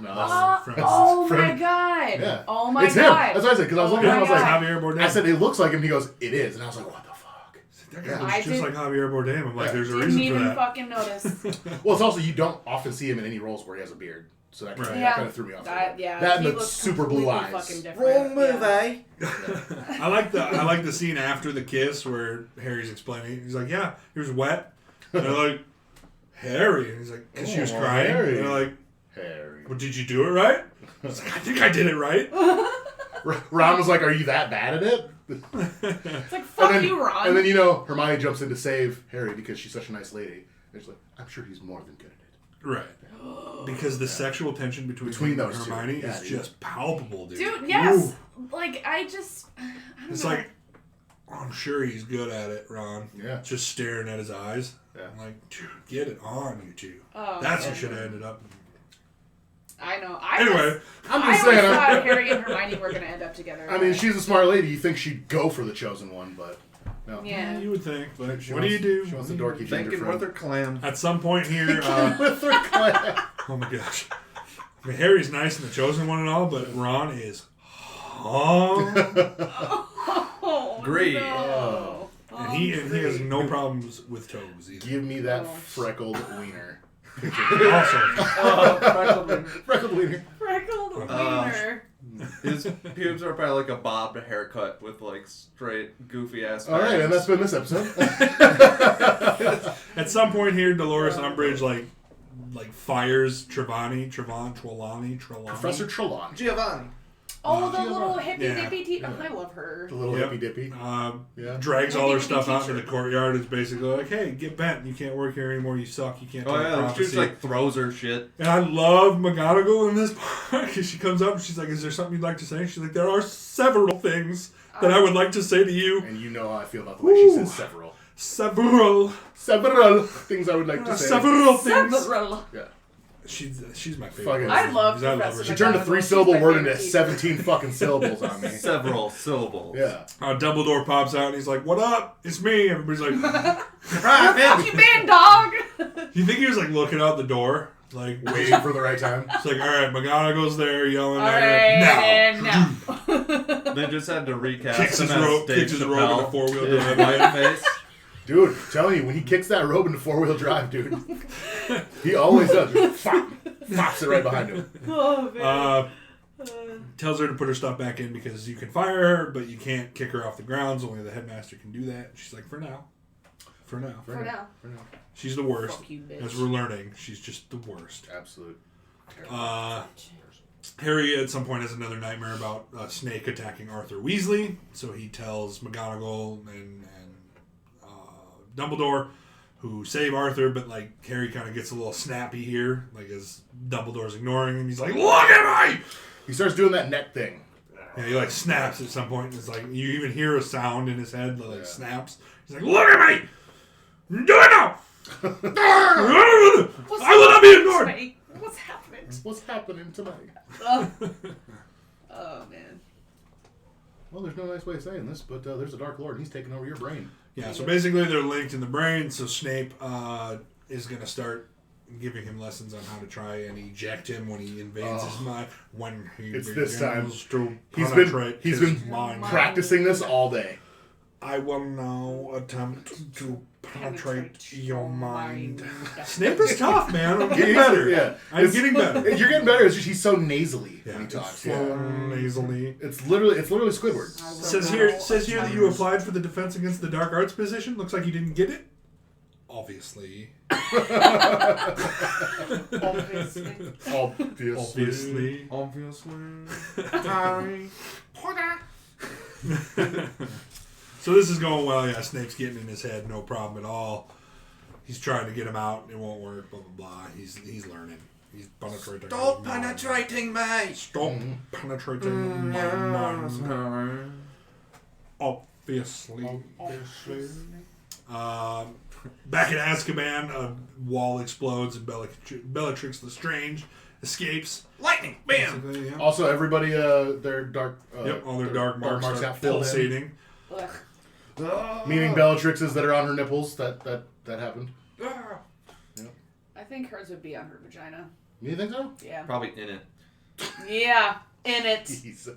No, Oh my Fred- god! Yeah. Oh my it's god! him. That's what I said because I was Oh looking at him. I was my like, God. Javier Bardem. I said it looks like him. He goes, it is, and I was like, what the fuck? That guy Yeah. looks I just did- like Javier Bardem. I'm like, Yeah. there's a Didn't reason for even that. fucking notice. Well, it's also you don't often see him in any roles where he has a beard, so that kind, Right. of, Yeah. kind of threw me off. That that and he the looks super blue completely eyes. fucking different. Yeah. I like the scene after the kiss where Harry's explaining. He's like, yeah, he was wet. And they're like, Harry. And he's like, because she was Oh, crying. Harry. And they're like, Harry. well, did you do it right? I was like, I think I did it right. Ron was like, "Are you that bad at it?" It's like fuck and then, you, Ron. And then Hermione jumps in to save Harry because she's such a nice lady. And she's like, "I'm sure he's more than good at it." Right. Because the sexual tension between Between him and those two. Hermione Yeah, is dude. just palpable, dude. Dude, yes. Ooh. Like I don't It's know. like, I'm sure he's good at it, Ron. Yeah. Just staring at his eyes. Yeah. I'm like, dude, get it on, you two. Oh, That's yeah. who should have ended up. I know. Anyway, I'm I just always saying. thought Harry and Hermione were gonna end up together. I mean, she's a smart lady. You think she'd go for the chosen one, but no. Yeah. you would think, but She what do wants- you do? She wants the What do dorky you ginger Thinking friend. with her clan. At some point here, with her clan. oh my gosh. I mean, Harry's nice and the chosen one and all, but Ron is Oh, Great. No. and he has no problems with toes either. Give me that Oh. freckled wiener. Also, Freckled wiener. Freckled Uh, wiener. His pubes are probably like a bob haircut with like straight goofy ass. All right, and that's been this episode. at some point here, Dolores Umbridge like fires Trelawney. Professor Trelawney, Giovanni. Oh, the little hippie Yeah. dippy tea. Oh, I love her. the little Yep. hippy dippy. Yeah. Drags all her Hippie stuff out to teacher. the courtyard. It's basically like, hey, get bent. You can't work here anymore. You suck. You can't Oh take yeah, she prophecy. just like throws her shit. And I love McGonagall in this part because she comes up and she's like, is there something you'd like to say? She's like, there are several things that I would like to say to you. And you know how I feel about the way she says several. Several Things I would like to say. several things. Several. Yeah. She's my favorite. Fucking- I love because I love Professor her. She turned a McGonagall. 3-syllable She's my word into favorite teacher. 17 fucking syllables on me. Several syllables. Yeah. Dumbledore pops out and he's like, what up? It's me. Everybody's like, Fuck you, man, dog. you think he was like looking out the door? Like, Waiting for the right time. It's like, all right, McGonagall's there yelling All at right, her. Now. and now. They just had to recast Kicks his him as robe- Dave kicks his robe Chappelle. into four-wheel Yeah, drive. white face. Dude, I'm telling you, when he kicks that robe into 4-wheel drive, dude, he always does. Flops it right behind him. Oh, man. Tells her to put her stuff back in because you can fire her, but you can't kick her off the grounds. Only the headmaster can do that. She's like, for now. For now. For now. She's the worst. Fuck you, bitch. As we're learning, she's just the worst. Absolute. Harry at some point has another nightmare about Snape attacking Arthur Weasley, so he tells McGonagall and Dumbledore, who save Arthur, but like Harry kind of gets a little snappy here, like as Dumbledore's ignoring him. He's like, "Look at me!" He starts doing that neck thing. Yeah, he like snaps at some point. And it's like you even hear a sound in his head that like snaps. He's like, "Look at me! Do it now! I will not be ignored." What's happening? What's happening tonight? Oh man. Well, there's no nice way of saying this, but there's a Dark Lord, and he's taking over your brain. Yeah, so basically they're linked in the brain. So Snape is going to start giving him lessons on how to try and eject him when he invades his mind. When he It's this time. To He's penetrate been his mind. practicing this all day. I will now attempt to penetrate your mind. Snape is tough, man. I'm getting better. Yeah, I'm getting better. You're getting better. It's just he's so nasally Yeah, when he talks. so nasally. It's literally Squidward. Says here that you applied for the Defense Against the Dark Arts position. Looks like you didn't get it. Obviously. Obviously. Harry Potter. So this is going well. Yeah, Snape's getting in his head, no problem at all. He's trying to get him out. It won't work. Blah blah blah. He's learning. He's penetrating. Stop penetrating me. Stop penetrating my mind. Obviously. Back at Azkaban, a wall explodes and Bellatrix Lestrange escapes. Lightning. Bam. Basically, yeah. Also, everybody, their dark. Yep, all their dark marks got are filled in. pulsating. Ugh. Meaning Bellatrix's that are on her nipples. That happened. I think hers would be on her vagina. You think so? Yeah. Probably in it. Yeah, in it. Jesus.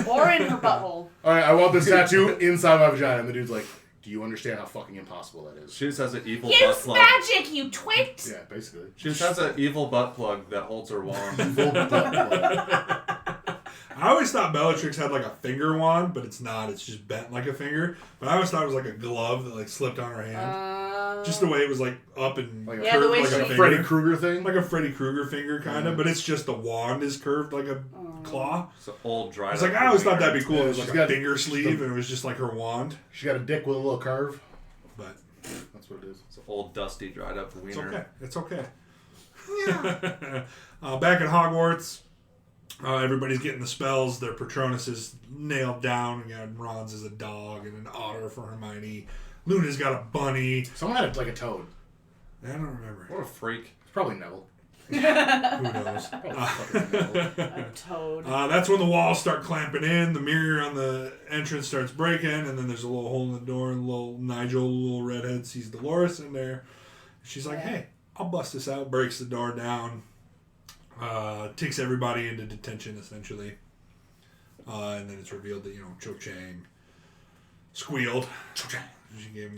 Or in her butthole. Alright, I want this tattoo inside my vagina. And the dude's like, do you understand how fucking impossible that is? She just has an evil butt Use plug. magic, you twit! Yeah, basically. She just has an evil butt plug that holds her wand. Full butt plug. I always thought Bellatrix had like a finger wand, but it's not. It's just bent like a finger. But I always thought it was like a glove that like slipped on her hand. Just the way it was like up and Like a- Yeah, the way like she- a finger. Freddy Krueger thing? Like a Freddy Krueger finger, kind of. But it's just the wand is curved like a claw. It's an old dry. I was like, I always thought that'd be cool. Yeah, It was she's like got a finger sleeve, and it was just like her wand. She got a dick with a little curve. But That's what it is. It's an old dusty dried up wiener. it's okay. It's okay. Back at Hogwarts, everybody's getting the spells. Their Patronus is nailed down. We got Ron's is a dog and an otter for Hermione. Luna's got a bunny. Someone had like a toad. I don't remember. What a freak. It's probably Neville. Who knows? A toad. That's when the walls start clamping in. The mirror on the entrance starts breaking, and then there's a little hole in the door, and little Nigel, little redhead, sees Dolores in there. She's like, "Hey, I'll bust this out." Breaks the door down. Takes everybody into detention, essentially. And then it's revealed that, Cho Chang squealed.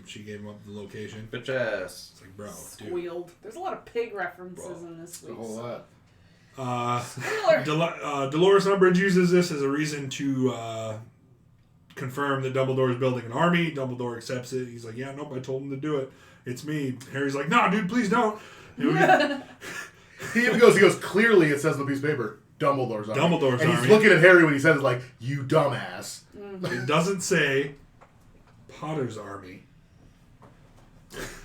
She gave him up the location. Bitch ass. It's like, bro, dude. Squealed. There's a lot of pig references in this A week's. whole lot. Squealer. Dolores Umbridge uses this as a reason to confirm that Dumbledore is building an army. Dumbledore accepts it. He's like, yeah, nope, I told him to do it. It's me. Harry's like, no, dude, please don't. He even goes, clearly it says on the piece of paper, Dumbledore's army. Dumbledore's and army. he's looking at Harry when he says it like, you dumbass. It doesn't say Potter's army.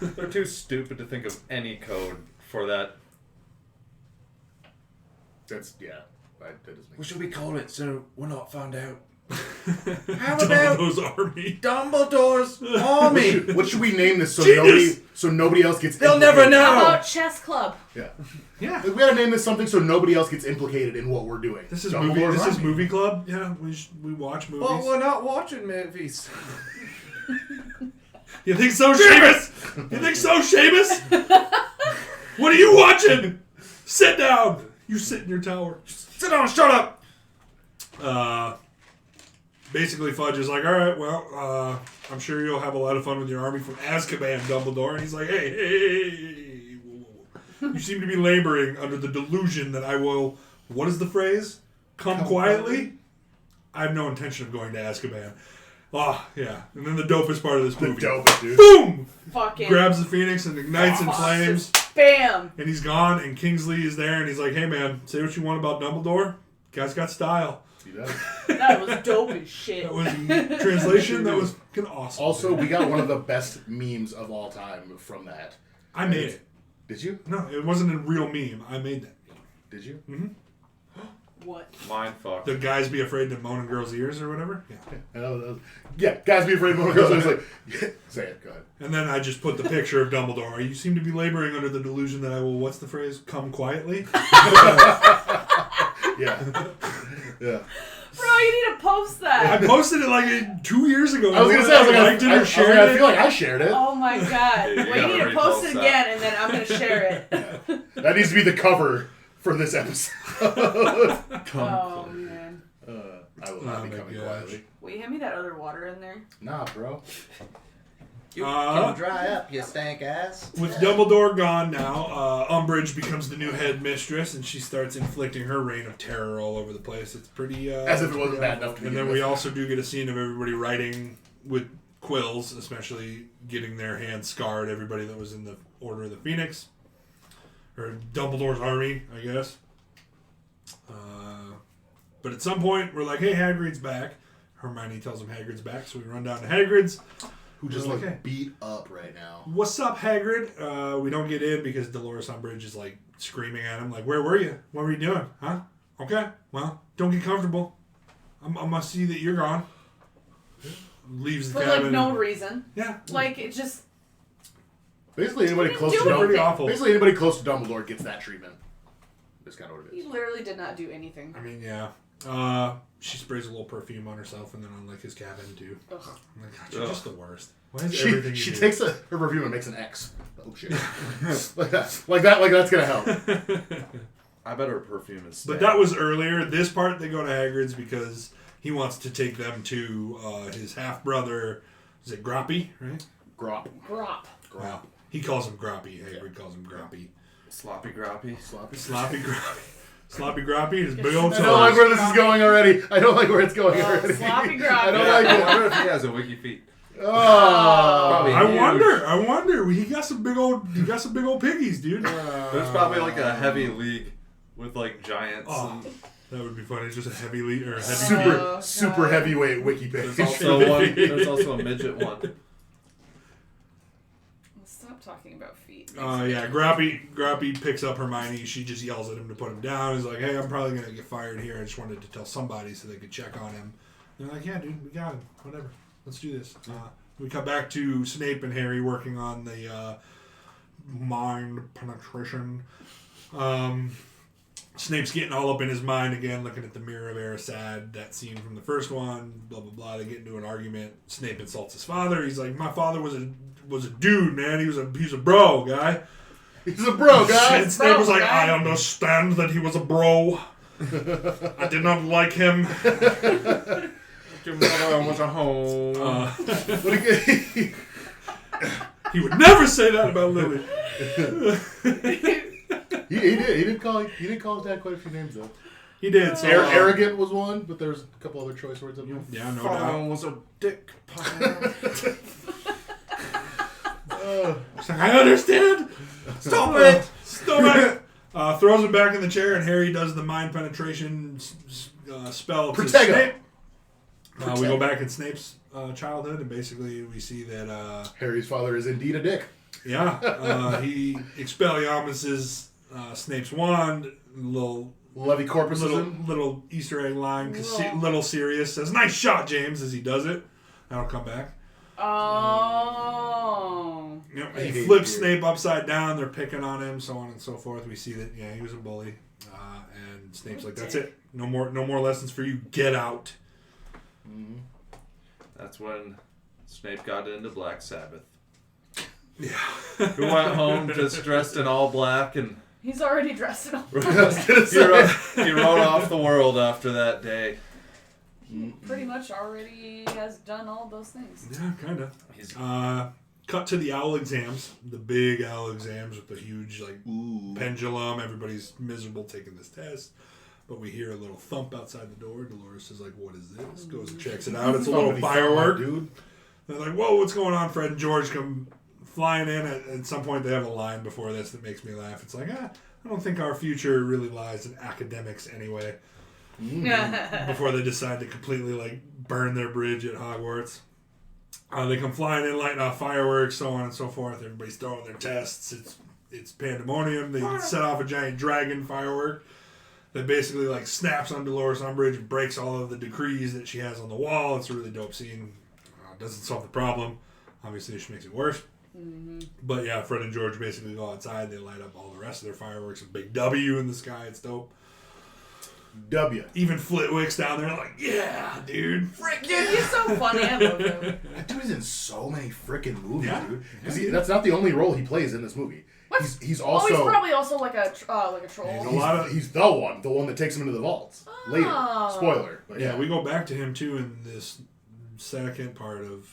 They're too stupid to think of any code for that. That doesn't make What should we call it so we're not found out? How about Dumbledore's army? Dumbledore's army? What should we name this so Genius! nobody else gets They'll implicated? never know. How about chess club? Yeah. Yeah. We gotta name this something so nobody else gets implicated in what we're doing. This is Dumbledore's army. movie club. Yeah, we watch movies. But we're not watching movies. You think so, Seamus? You think so, Seamus? What are you watching? Sit down. You sit in your tower. Sit down, shut up. Basically, Fudge is like, all right, well, I'm sure you'll have a lot of fun with your army from Azkaban, Dumbledore. And he's like, hey. Whoa. You seem to be laboring under the delusion that I will, what is the phrase? Come quietly? I have no intention of going to Azkaban. Oh, yeah. And then the dopest part of this The movie. dopest, dude. Boom! Fucking. Grabs the Phoenix and ignites in flames. Bam. And he's gone, and Kingsley is there, and he's like, hey, man, say what you want about Dumbledore, Guy's got style. He does. That was dope as shit. That was translation. That was fucking awesome. Also, we got one of the best memes of all time from that. I made it. Did you? No, it wasn't a real meme. I made that. Did you? What? Mind fuck. The guys be afraid to moan in girls' ears or whatever. Yeah. Yeah, guys be afraid of little girls. I was like, say it, go ahead. And then I just put the picture of Dumbledore. You seem to be laboring under the delusion that I will, what's the phrase? Come quietly? Yeah. Yeah. Bro, you need to post that. I posted it like 2 years ago. I was going to say, I liked it or shared I it. feel like I shared it. Oh my god. You Well, you gotta need to post repost it that. again, and then I'm going to share it. That needs to be the cover for this episode. Oh, man. I will not Oh be my coming gosh. quietly. Will you hand me that other water in there? Nah, bro. You Uh, can dry up, you stank ass. With Dumbledore gone now, Umbridge becomes the new headmistress, and she starts inflicting her reign of terror all over the place. It's pretty... As if it wasn't bad enough to And begin then with. we also do get a scene of everybody writing with quills, especially getting their hands scarred, everybody that was in the Order of the Phoenix. Or Dumbledore's army, I guess. But at some point, we're like, hey, Hagrid's back. Hermione tells him Hagrid's back, so we run down to Hagrid's. Who just We're look like, hey, beat up right now. what's up, Hagrid? We don't get in because Dolores Umbridge is like screaming at him, like, where were you? What were you doing? Huh? Okay, well, don't get comfortable. I must see that you're gone. Leaves the For, cabin. like, no reason. Yeah. Like, it just... Basically, anybody He close didn't to do Dumbledore. Pretty awful. Basically, anybody close to Dumbledore gets that treatment. That's kind of what it He is. literally did not do anything. I mean, yeah. She sprays a little perfume on herself and then on like his cabin too. Ugh. I'm like, God, you're Ugh. just the worst. Why is everything you She do? takes her perfume and makes an X. Oh shit! like that's gonna help. I bet her perfume is. But that was earlier. This part they go to Hagrid's because he wants to take them to his half brother. Is it Groppy? Right? Grop. Grop. Wow. He calls him Groppy. Hagrid calls him Groppy. sloppy groppy. Sloppy. Sloppy Groppy. Sloppy Groppy. His big old I don't like toes. where this is going already. I don't like where it's going Oh, already. sloppy Groppy. I don't Yeah, like I it. wonder if he has a wiki feet. Oh. Probably. I Huge. wonder. He got some big old piggies, dude. There's probably like a heavy league with like giants. Oh, And that would be funny. Just a heavy lead or a heavy. Super Oh, super God. heavyweight wiki page. there's also one. There's also a midget one. Stop talking about feet. Yeah, Groppy picks up Hermione. She just yells at him to put him down. He's like, hey, I'm probably going to get fired here. I just wanted to tell somebody so they could check on him. And they're like, yeah, dude, we got him. Whatever. Let's do this. We come back to Snape and Harry working on the mind penetration. Snape's getting all up in his mind again, looking at the Mirror of Erised, that scene from the first one, blah, blah, blah. They get into an argument. Snape insults his father. He's like, my father was a dude, man. He was a bro, guy. He's a bro, guy. And Snape was like, Bro, guy. I understand that he was a bro. I did not like him. Your mother was a home. He would never say that about Lily. He did call his dad quite a few names though. He did. So, Arrogant was one, but there's a couple other choice words in there. Yeah, no Father doubt. was a dick pile. He's like, I understand. Stop it! Stop it. Throws him back in the chair, and Harry does the mind penetration spell to Protego. Snape. We go back in Snape's childhood, and basically we see that, Harry's father is indeed a dick. he Expelliarmuses Snape's wand. Levi Corpusism. Little Easter egg line because Whoa. little Sirius says, "Nice shot, James," as he does it. That'll come back. Oh. Yep. I He hate flips you. Snape upside down. They're picking on him, so on and so forth. We see that he was a bully, and Snape's like, "That's it. No more lessons for you. Get out." That's when Snape got into Black Sabbath. Yeah. Who went home just dressed in all black and He's already dressed in all. he wrote off the world after that day. Pretty much already has done all those things. Yeah, kind of. He's Cut to the owl exams, the big owl exams with the huge Ooh. pendulum. Everybody's miserable taking this test. But we hear a little thump outside the door. Dolores is like, what is this? Goes and checks it out. It's a little Somebody firework. thought, dude. They're like, whoa, what's going on? Fred and George come flying in. At some point, they have a line before this that makes me laugh. It's like, I don't think our future really lies in academics anyway. before they decide to completely like burn their bridge at Hogwarts. They come flying in, lighting off fireworks, so on and so forth. Everybody's throwing their tests. It's pandemonium. They set off a giant dragon firework that basically like snaps on Dolores Umbridge and breaks all of the decrees that she has on the wall. It's a really dope scene. Doesn't solve the problem. Obviously, she makes it worse. Mm-hmm. But yeah, Fred and George basically go outside. They light up all the rest of their fireworks. A big W in the sky. It's dope. W. Even Flitwick's down there like, yeah, dude. Frick, dude, he's so funny. I love him. That dude is in so many freaking movies, Yeah. dude. Because that's not the only role he plays in this movie. What? He's also. he's probably also like a troll. He's the one that takes him into the vaults later. Spoiler. But Yeah, we go back to him too in this second part of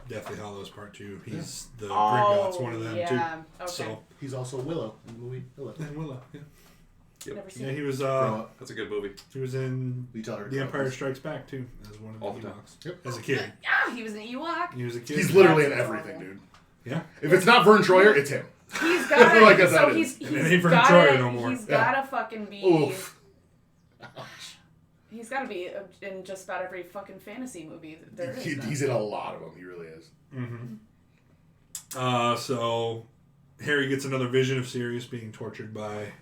Deathly Hallows Part 2. He's the Gringotts, one of them too. Okay. So he's also Willow in the movie Willow. and Willow, yeah. Never seen Yeah, it. he was That's a good movie. he was in You tell her. The Empire Strikes Back too, as one of All the the time. Ewoks. Yep. As a kid. Yeah, he was an Ewok. He was a kid. He's literally in everything, dude. Yeah. If it's not Vern Troyer, it's him. He's got I feel like that's so how it he's is. And it ain't for gotta, Troyer no more. He's Yeah. gotta fucking be. Oof. He's gotta be in just about every fucking fantasy movie that there is. He's in a lot of them. He really is. So Harry gets another vision of Sirius being tortured by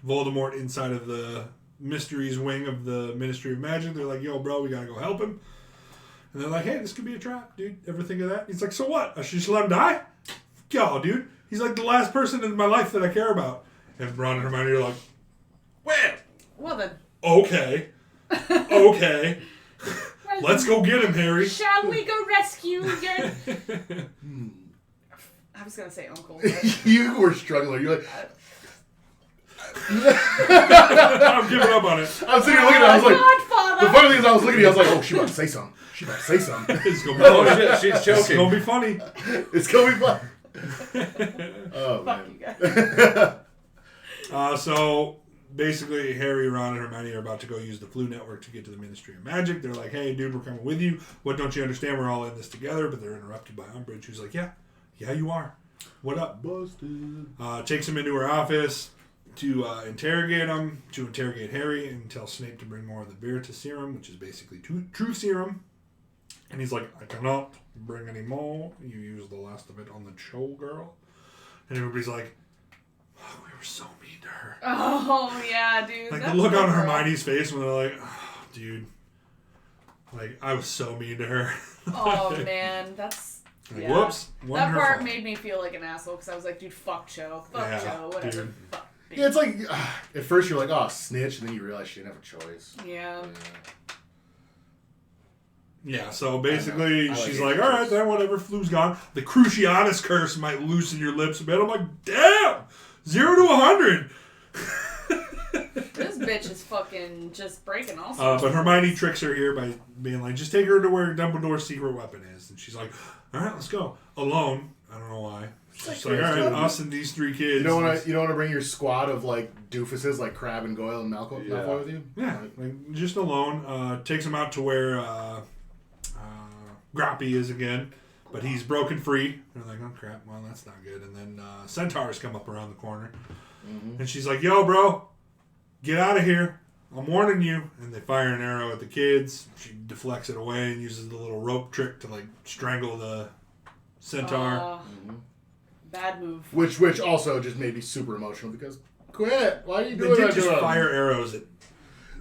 Voldemort inside of the Mysteries wing of the Ministry of Magic. They're like, yo, bro, we gotta go help him. And they're like, hey, this could be a trap, dude. Ever think of that? He's like, so what? I should just let him die? Yo, dude. He's like the last person in my life that I care about. And Ron and Hermione are like, Well then, okay. Okay. Let's go get him, Harry. shall we go rescue your? I was gonna say uncle. But You were struggling. You're like, I'm giving up on it. I was sitting here looking at it. I was like, Godfather. the funny thing is, I was looking at you. I was like, oh, she about to say something. She about to say something. It's gonna be Oh funny. shit, she's It's choking. gonna be funny. It's gonna be fun. Oh Fuck you man. guys. So basically, Harry, Ron, and Hermione are about to go use the Flu Network to get to the Ministry of Magic. They're like, hey, dude, we're coming with you. What don't you understand? We're all in this together. But they're interrupted by Umbridge, who's like, yeah, you are. What up? Busted. Takes him into her office to interrogate him, to interrogate Harry, and tell Snape to bring more of the Veritas Serum, which is basically True Serum. And he's like, I cannot bring any more. You used the last of it on the show, girl. And everybody's like, oh, we were so mean to her. Oh yeah, dude. Like, that the look on poor girl. Hermione's face when they're like, oh, dude. Like, I was so mean to her. Oh man, that's. Like, Yeah. whoops. Wasn't That her part fault. made me feel like an asshole because I was like, dude, fuck Cho. Fuck Yeah, Cho. Whatever. dude. Fuck. bitch. Yeah, it's like at first you're like, oh, snitch, and then you realize she didn't have a choice. Yeah. Yeah, so basically, I like she's it. like, all right, then whatever, Flu's gone. The Cruciatus curse might loosen your lips a bit. I'm like, damn! 0 to 100! This bitch is fucking just breaking all But sorts. Hermione tricks her here by being like, just take her to where Dumbledore's secret weapon is. And she's like, all right, let's go. Alone. I don't know why. She's like, all right, us and these 3 kids. You don't want to bring your squad of like doofuses like Crabbe and Goyle and Malfoy with you? Yeah, like, just alone. Takes him out to where Groppy is again, but he's broken free. They're like, oh crap, well that's not good. And then centaurs come up around the corner, and she's like, yo, bro, get out of here. I'm warning you. And they fire an arrow at the kids. She deflects it away and uses the little rope trick to like strangle the centaur. Bad move. Which also just made me super emotional because quit. Why are you They doing did that just to him? fire arrows at.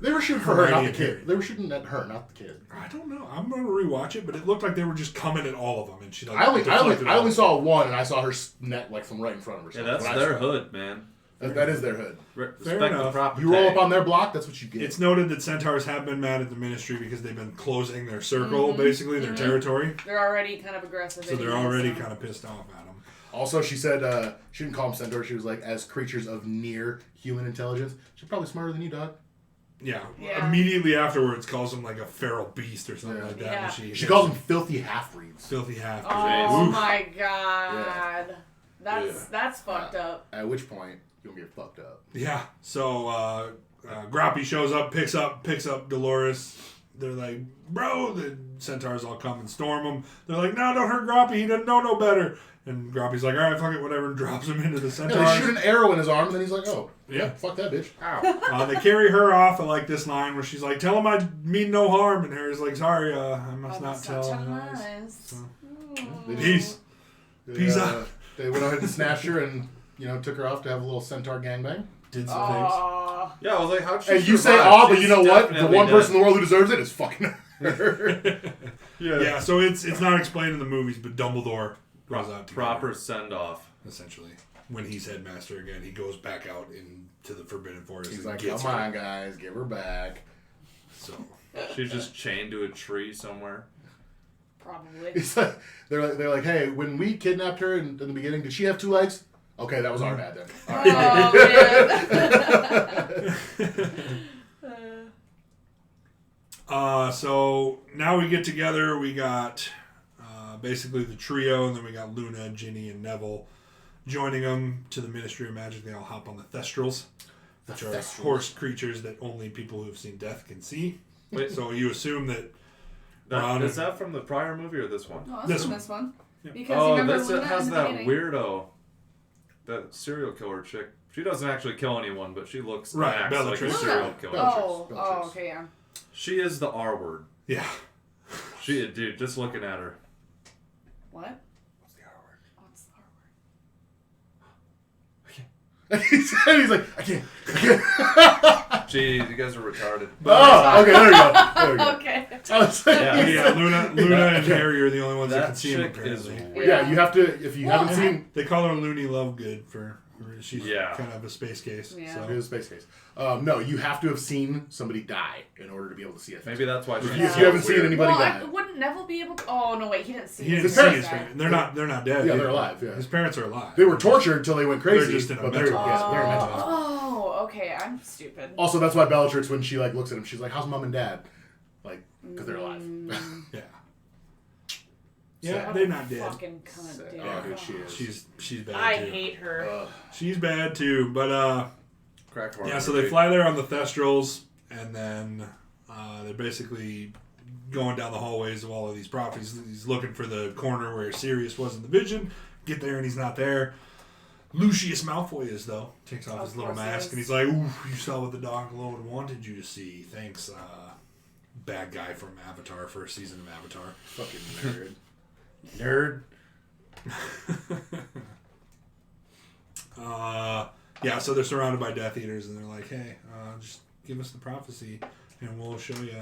They were shooting for her, not Hermione the and kid. Harry. They were shooting at her, not the kid. I don't know. I'm gonna rewatch it, but it looked like they were just coming at all of them, and she like. I only deflected all of them. saw one, and I saw her net like from right in front of her. Yeah, So that's when I their saw it- hood, man. That is their hood. Respect Fair the enough. proper You roll tag. up on their block, that's what you get. It's noted that centaurs have been mad at the Ministry because they've been closing their circle, basically their territory. They're already kind of aggressive. So they're anyway, already so- kind of pissed off at them. Also, she said she didn't call them centaurs. She was like, as creatures of near human intelligence. She's probably smarter than you, dog. Yeah. Yeah. Immediately afterwards, calls them like a feral beast or something Yeah. like that. Yeah. And She calls them filthy half-breeds. filthy half. Oh Oof. my god. That's fucked up. At which point, you'll get fucked up. Yeah. So Groppy shows up, picks up Dolores, they're like, bro, the centaurs all come and storm him. They're like, no, don't hurt Groppy. He doesn't know no better. And Groppy's like, all right, fuck it, whatever, and drops him into the centaurs. Yeah, they shoot an arrow in his arm, and then he's like, oh, yeah, fuck that bitch. Ow. They carry her off. I like this line where she's like, tell him I mean no harm. And Harry's like, sorry, I must not tell him. lies. So, They peace. Peace out. They went ahead and snatched her and, took her off to have a little centaur gangbang. Did some things. Aw. Yeah, I was like, how'd she And you say, survive? but She's you know what? The definitely one dead. person in the world who deserves it is fucking her. Yeah, so it's not explained in the movies, but Dumbledore goes out to Proper send off. essentially. When he's headmaster again, he goes back out into the Forbidden Forest. He's and like, gets come her. on, guys, give her back. So She's just chained to a tree somewhere. Probably. It's like, they're like, hey, when we kidnapped her in the beginning, did she have 2 legs? Okay, that was our bad then. All right. so now we get together. We got basically the trio, and then we got Luna, Ginny, and Neville joining them to the Ministry of Magic. They all hop on the Thestrals, which are Thestrals. horse creatures that only people who have seen death can see. Wait, So you assume that is that from the prior movie or this one? No, that's This from one. this one. Yep. Because you remember this Luna has in the that beginning. weirdo, that serial killer chick. She doesn't actually kill anyone, but she looks Right, acts like a Bellatrix. serial Luna. killer. Oh, Bellatrix. okay, yeah. She is the R word. yeah. Dude, just looking at her. What? What's the R word? What's the R word? he's like, I can't. Gee, you guys are retarded. Oh, okay, there we go. There we go. Okay. I was like, Yeah. Yeah, Luna and Harry are the only ones that That can see him. chick is Apparently, weird. Yeah, you have to, if you haven't Well, seen, they call her Looney Lovegood for she's Yeah. kind of a space case. Yeah. So. it is space case. No, you have to have seen somebody die in order to be able to see it. Maybe that's why she's If Yeah. you haven't seen weird. anybody Well, die. wouldn't Neville be able to... Oh, no, wait, he didn't see He didn't His see parents his died. parents. They're not dead. Yeah, either. they're alive, yeah. His parents are alive. They were tortured until they went crazy. They're just in a but they're, mental yes, they're in a mental hospital. Oh, okay, I'm stupid. Also, that's why Bellatrix, when she looks at him, she's like, "How's mom and dad?" Like, because they're alive. Yeah. Yeah, What they're a not dead. Fucking cunt, dude. Oh, dude, she is. She's bad I too. hate her. She's bad too. But Crack yeah, so they fly there on the Thestrals, and then they're basically going down the hallways of all of these prophecies. He's looking for the corner where Sirius was in the vision. Get there, and he's not there. Lucius Malfoy is, though. Takes off Of his little course he mask, is. and he's like, ooh, you saw what the Dark Lord wanted you to see. Thanks, bad guy from Avatar, first season of Avatar. Fucking nerd. Nerd. Yeah, so they're surrounded by Death Eaters, and they're like, hey, just give us the prophecy, and we'll show you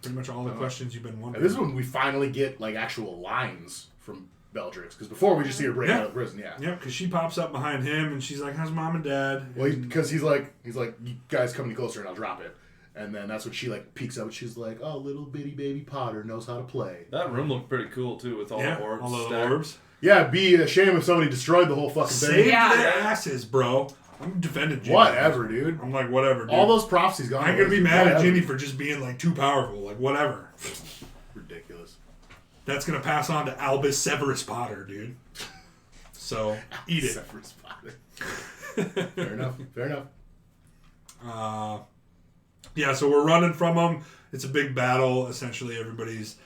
pretty much all the questions you've been And wondering. this is when we finally get like actual lines from Bellatrix, because before we just see her break Yeah. out of prison. Yeah. Yep, because she pops up behind him, and she's like, how's mom and dad? Well, And- because he's like, you guys come any closer and I'll drop it. And then that's when she like peeks up and she's like, oh, little bitty baby Potter knows how to play. That room looked pretty cool too, with all yeah, the orbs. all the stacked. orbs. Yeah, it'd be a shame if somebody destroyed the whole fucking Save thing. Yeah. their asses, bro. I'm defending Ginny. Whatever, dude. I'm like, whatever, dude. All those prophecies gone. I ain't gonna be away. mad at Whatever. Ginny for just being like too powerful. Like, whatever. Ridiculous. That's gonna pass on to Albus Severus Potter, dude. So eat it. Severus Potter. Fair enough. Fair enough. Yeah, so we're running from them. It's a big battle. Essentially, everybody's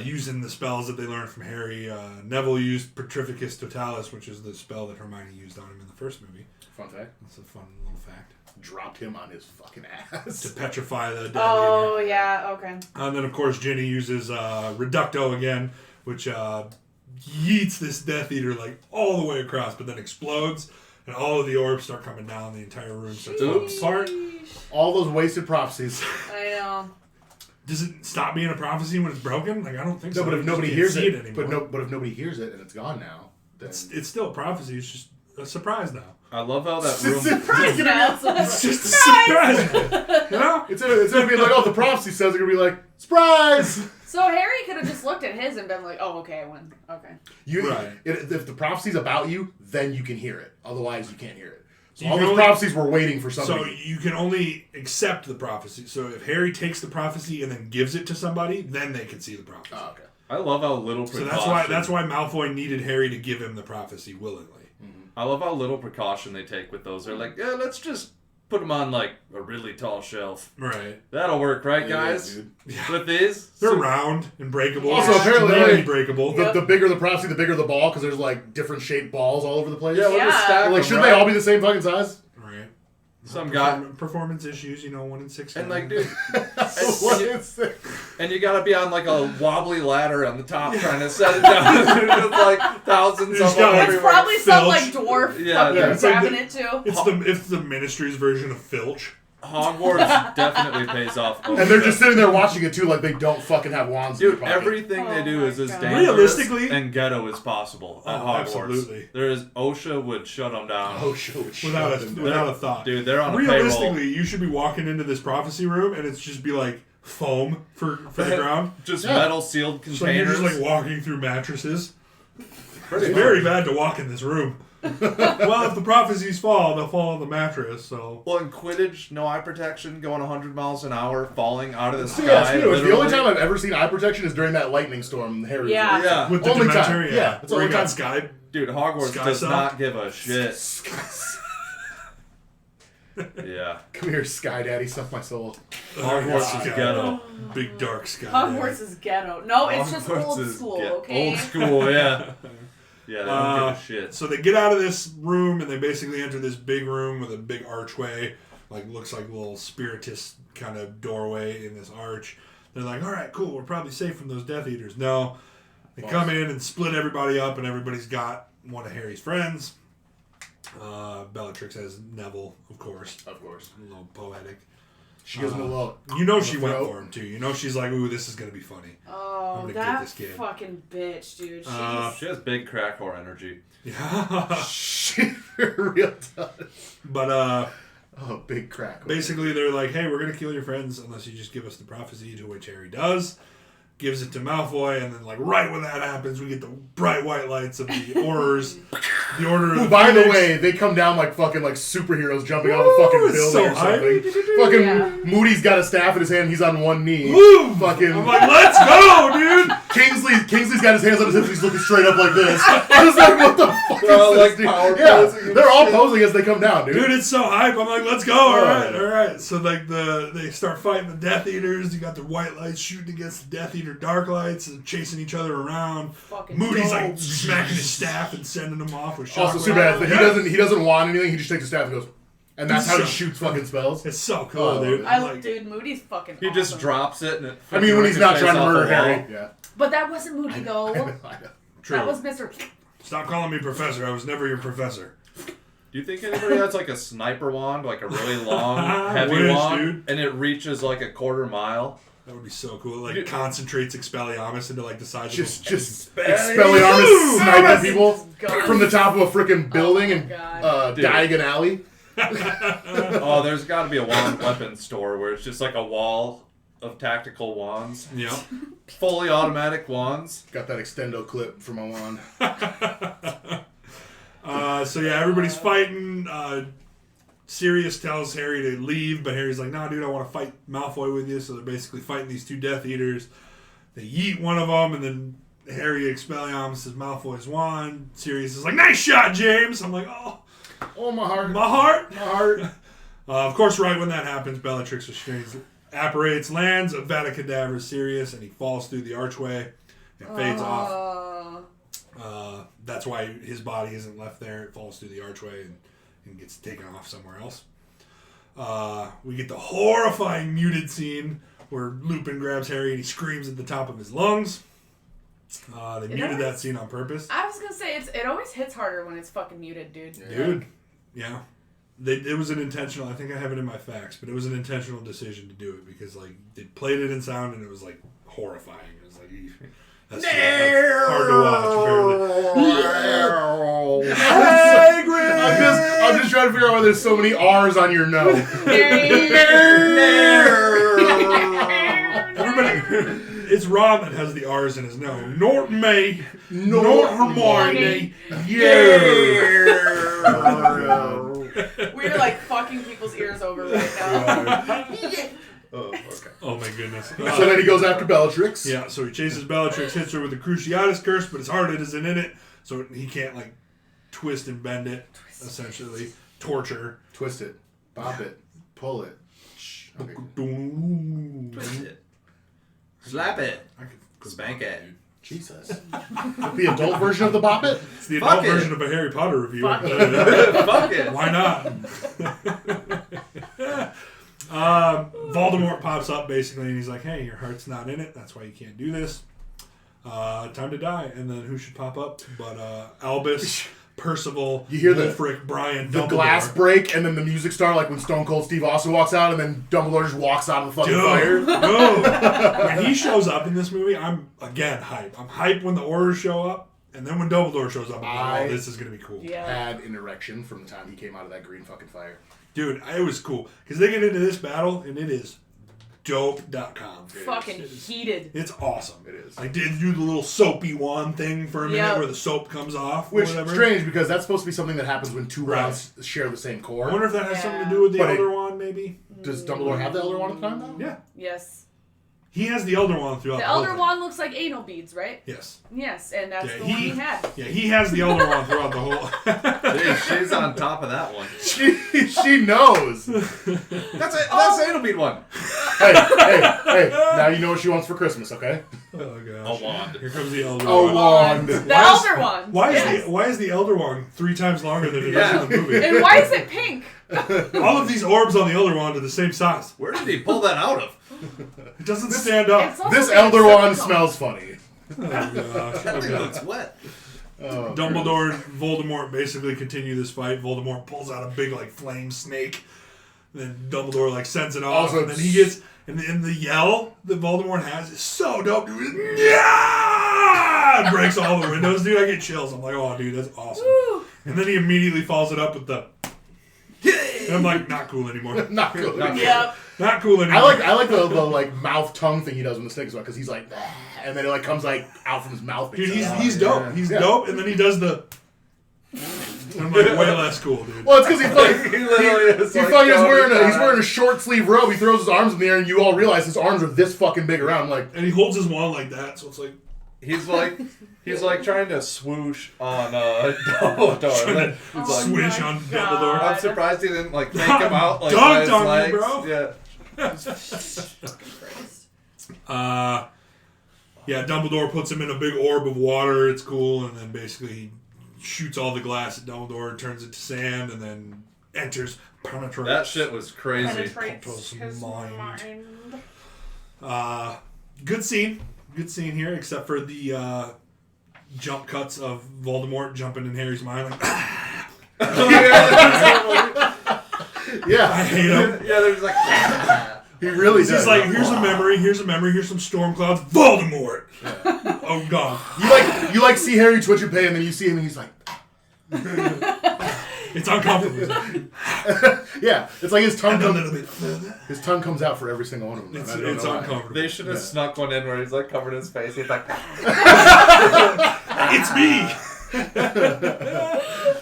using the spells that they learned from Harry. Neville used Petrificus Totalis, which is the spell that Hermione used on him in the first movie. Fun fact. That's a fun little fact. Dropped him on his fucking To ass. petrify the Death Oh, Eater. yeah, okay. And then, of course, Ginny uses Reducto again, which yeets this Death Eater like all the way across, but then explodes, and all of the orbs start coming down. The entire room starts falling apart. All those wasted prophecies. I know. Does it stop being a prophecy when it's broken? Like, I don't think No, so. but You if just nobody can't hears see it, anymore. but if nobody hears it and it's gone now, then It's still a prophecy. It's just a surprise now. I love how that room. Surprise now. It's just a surprise. You know? it's gonna be like, oh, the prophecy says it's gonna be like, surprise. So Harry could have just looked at his and been like, oh, okay, I win. Okay. Right. If the prophecy's about you, then you can hear it. Otherwise, you can't hear it. So You all can those only- prophecies were waiting for So somebody. you can only accept the prophecy. So if Harry takes the prophecy and then gives it to somebody, then they can see the prophecy. Oh, okay. I love how little So precaution. that's why Malfoy needed Harry to give him the prophecy willingly. I love how little precaution they take with those. They're like, yeah, let's just put them on like a really tall shelf. Right. That'll work, right, Yeah, guys? dude. With these, They're round and breakable. Also, apparently, extremely like, breakable. The bigger the prophecy, the bigger the ball, because there's like different shaped balls all over the place. yeah, we'll just Yeah. stack Like, them, should right? they all be the same fucking size? Right. Some guy, Performance issues, 1 in 6. and like, dude, What is it? and you gotta be on like a wobbly ladder on the top trying to set it down. There's like thousands You of just them gotta- It's everywhere. probably some Filch. like dwarf Yeah, fucking yeah, it's like grabbing the- it too. It's the Ministry's version of Filch. Hogwarts definitely pays off. And they're just sitting there watching it too, like they don't fucking have wands. in Dude, their pocket. everything they Oh do my is as God. dangerous Realistically- and ghetto as possible at Oh, Hogwarts. absolutely. There is OSHA would shut them down. Oh, shit. Without a thought. Dude, they're on a payroll. Realistically, you should be walking into this prophecy room and it's just be like foam for the ground. Just Yeah. metal sealed So you're containers. just like walking through mattresses. Pretty It's very bad to walk in this room. Well, if the prophecies fall, they'll fall on the mattress. So Well, in Quidditch, no eye protection, going 100 miles an hour, falling out of the sky. Yeah, it's the only literally. time I've ever seen eye protection is during that lightning storm. Harry. Yeah. Yeah. with the Only Dementor, time. Yeah, it's where only you got time. Sky. Dude, Hogwarts Sky does Cell? not give a shit. Yeah. Come here, Sky Daddy, suck my soul. Hogwarts is Sky. ghetto. Big dark Sky. Hogwarts is ghetto. No, it's just Hogwarts old is school, ghetto. okay? Old school, yeah. Yeah, they don't give a shit. So they get out of this room and they basically enter this big room with a big archway, like looks like a little spiritist kind of doorway in this arch. They're like, all right, cool, we're probably safe from those Death Eaters. No, they come in and split everybody up, and everybody's got one of Harry's friends. Bellatrix has Neville, of course. Of course. A little poetic. She gives him a little. She went throat. for him too. She's like, ooh, this is gonna be funny. I'm Oh, gonna get that this kid. fucking bitch, dude. She's She has big crack whore energy. Yeah. She real does. But Oh, big crack. basically, they're like, hey, we're going to kill your friends unless you just give us the prophecy, to which Harry does. Gives it to Malfoy, and then, like, right when that happens, we get the bright white lights of the Aurors. The Order of Who, the by the Phoenix. way, they come down like fucking like superheroes jumping off a fucking Woo, it's building so or something. hype. Fucking Yeah. Moody's got a staff in his hand. He's on one knee. Woo! Fucking I'm like, let's go, dude! Kingsley's got his hands on his hips. He's looking straight up like this. I was like, what the fuck They're all, is like, this, dude? power Yeah, posing and they're all shit. posing as they come down, dude. Dude, it's so hype. I'm like, let's go. All right. So, like, they start fighting the Death Eaters. You got the white lights shooting against the Death Eater dark lights and chasing each other around. fucking Moody's, dope. like, smacking his staff and sending them off with Also, shockwaves. super bad. He doesn't want anything. He just takes his staff and goes, and that's how he So- shoots fucking spells. It's so cool, Oh, dude. man. Dude, Moody's fucking He awesome. just drops it and it I mean, when he's not trying to ricochets murder off the wall. Harry. Yeah. But that wasn't Moody, though. I know. True. That was Mr. Stop calling me professor. I was never your professor. Do you think anybody has like a sniper wand, like a really long, heavy Wish, wand, dude. and it reaches like a quarter mile? That would be so cool. It, like, concentrates Expelliarmus into, like, the size Just of a... Expelliarmus sniping people God. from the top of a freaking building Oh my in God. Dude. Diagon Alley. Oh, there's got to be a wand weapons store where it's just like a wall of tactical wands, Yeah. fully automatic wands. Got that extendo clip for my wand. So, yeah, everybody's fighting. Sirius tells Harry to leave, but Harry's like, nah, dude, I want to fight Malfoy with you. So they're basically fighting these two Death Eaters. They yeet one of them, and then Harry Expelliarmus Malfoy's wand. Sirius is like, nice shot, James. I'm like, oh, Oh, my heart. my heart. My heart. Of course, right when that happens, Bellatrix Lestrange apparates, lands a Vada Sirius, and he falls through the archway and fades off. That's why his body isn't left there. It falls through the archway and gets taken off somewhere else. We get the horrifying muted scene where Lupin grabs Harry and he screams at the top of his lungs. They muted that scene on purpose. I was gonna say, it always hits harder when it's fucking muted, dude. Dude, yeah. It was an intentional, I think I have it in my facts, but it was an intentional decision to do it because, like, they played it in sound and it was, like, horrifying. It was like, eesh. That's hard to watch, apparently. I'm just trying to figure out why there's so many R's on your no. Everybody, it's Ron that has the R's in his no. Nort May, Nort Hermione, yeah. We're like fucking people's ears over right now. Oh, okay. Oh my goodness. So then he goes after Bellatrix. Yeah, so he chases Bellatrix, hits her with the Cruciatus Curse, but his heart isn't in it, so he can't, like, twist and bend it, essentially. Torture. Twist it. Bop it. Pull it. Shh. Okay. Twist it. Slap it. I could Spank it. dude. Jesus. The adult version of the Bop It? It's the Fuck adult it. version of a Harry Potter review. Fuck Fuck it. Why not? Voldemort pops up basically, and he's like, "Hey, your heart's not in it. That's why you can't do this. Time to die." And then who should pop up but Albus, Percival, You hear the- Wulfric, Brian, The Dumbledore. glass break, and then the music start, like when Stone Cold Steve Austin walks out, and then Dumbledore just walks out of the fucking fire. No. When he shows up in this movie, I'm again hype. I'm hype when the Aurors show up, and then when Dumbledore shows up, I'm like, "Oh, this is gonna be cool." Yeah. Had an erection from the time he came out of that green fucking fire. Dude, it was cool because they get into this battle, and it is dope.com. Fucking heated. It's awesome. It is. I did do the little soapy wand thing for a minute Yeah. where the soap comes off. Which or is whatever. strange because that's supposed to be something that happens when two Right. wands share the same core. I wonder if that has something to Yeah. do with the But Elder Wand, maybe? Does Dumbledore have the Elder Wand at the time, though? Yeah. Yes. He has the Elder Wand throughout The the whole Elder thing. Wand looks like anal beads, right? Yes. Yes, and that's Yeah, the one he had. Yeah, he has the Elder Wand throughout the whole... Dude, she's on top of that one. She knows. That's it. That's the anal bead one. hey, now you know what she wants for Christmas, okay? Oh, gosh. A wand. Here comes the Elder A Wand. wand. The Why is- Elder Wand. Why is, Yes. why is the Elder Wand 3 times longer than it is Yeah. in the movie? And why is it pink? All of these orbs on the Elder Wand are the same size. Where did he pull that out of? It doesn't stand up. It's also This like Elder Wand silicone. smells funny. Oh, gosh. That Oh, thing God. looks wet. Oh, Dumbledore and Voldemort basically continue this fight. Voldemort pulls out a big like flame snake. Then Dumbledore like sends it off, Also, and then he gets and the yell that Voldemort has is so dope. Dude. Yeah! It breaks all the windows, dude. I get chills. I'm like, oh, dude, that's awesome. Woo. And then he immediately follows it up with the. And I'm like, not cool anymore. not good. Yep. Not cool anymore. I like the like mouth tongue thing he does when the snake is out because he's like, and then it like comes like out from his mouth. Dude, he's dope. Yeah. He's Yeah. dope, and then he does the. I'm like, way less cool, dude. Well, it's because he's like He literally is he like fucking is throwing wearing his he's arm. wearing a short sleeve robe. He throws his arms in the air, and you all realize his arms are this fucking big around. I'm like, And he holds his wand like that, so it's like. He's like trying to swoosh on Dumbledore. He's like, Swish on Dumbledore. I'm surprised he didn't like take him out like Dunked by his on you, legs. bro. Yeah. Yeah, Dumbledore puts him in a big orb of water. It's cool, and then basically he shoots all the glass at Dumbledore, turns it to sand, and then enters, penetrates. That shit was crazy. Penetrates His his mind. mind. Good scene. Good scene here, except for the jump cuts of Voldemort jumping in Harry's mind. Like, yeah, I hate him. Yeah, there's like. he really He's does. like, here's a memory, here's some storm clouds. Voldemort! Oh, God. You like see Harry twitch and pay, and then you see him, and he's like, It's uncomfortable. yeah, it's like his tongue And a comes, little bit further. his tongue comes out for every single one of them. It's I don't know why. uncomfortable. They should have Yeah. snuck one in where he's like covered his face. He's like, It's me!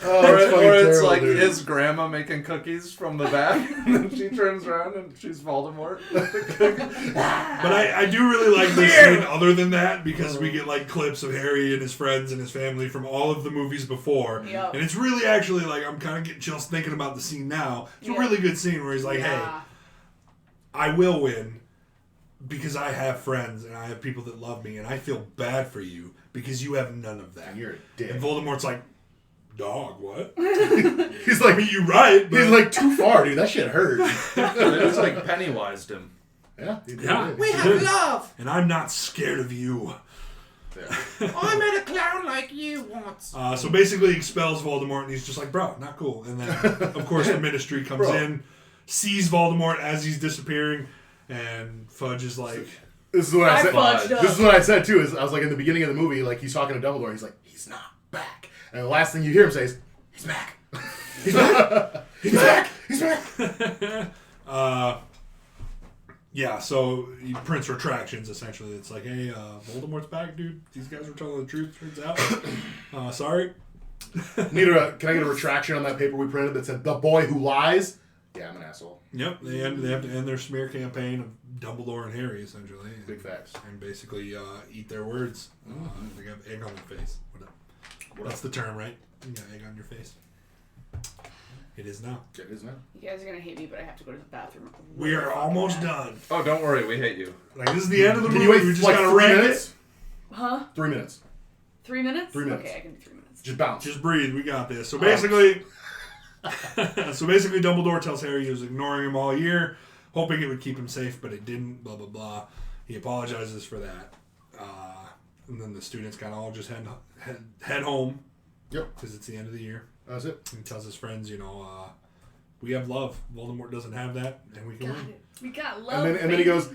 Oh, or it's fucking it's terrible, like dude. his grandma making cookies from the back, and then she turns around and she's Voldemort. But I do really like this scene other than that because we get like clips of Harry and his friends and his family from all of the movies before. Yep. And it's really actually like I'm kind of getting chills thinking about the scene now. It's a Yeah. really good scene where he's like, hey, Yeah. I will win because I have friends and I have people that love me and I feel bad for you because you have none of that. And you're a dick. And Voldemort's like, dog, what? He's I like, mean, you're right, but he's like too far, dude. That shit hurt. They just like Pennywised him. Yeah, he did. Yeah. We have love. and I'm not scared of you. Yeah. I met a clown like you once. So basically he expels Voldemort and he's just like, bro, not cool. And then, of course, the Ministry comes Bro. in, sees Voldemort as he's disappearing, and Fudge is like, This is what I I said. fudged up. This is what I said too. Is I was like in the beginning of the movie, like he's talking to Dumbledore. He's like, he's not back. And the last thing you hear him say is, he's back. He's back. He's back. He's back. yeah, so he prints retractions, essentially. It's like, hey, Voldemort's back, dude. These guys were telling the truth, turns out. Sorry. Can I get a retraction on that paper we printed that said, the boy who lies? Yeah, I'm an asshole. Yep, they have to end their smear campaign of Dumbledore and Harry, essentially. Big facts. And basically eat their words. They got egg on their face. That's the term, right? You got egg on your face. It is now. It is now. You guys are gonna hate me, but I have to go to the bathroom. We are almost done. Oh, don't worry, we hate you. Like, this is the end of the Can movie. you wait We just like gotta 3 rank minutes? it. Huh? 3 minutes. 3 minutes? 3 minutes. Okay, I can do 3 minutes. Just bounce. Just breathe. We got this. So basically, Dumbledore tells Harry he was ignoring him all year, hoping it would keep him safe, but it didn't. Blah blah blah. He apologizes for that, and then the students kind of all just head home. Yep. Because it's the end of the year. That's it. And he tells his friends, we have love. Voldemort doesn't have that, and we can Got win. it. We got love. And then he baby. goes,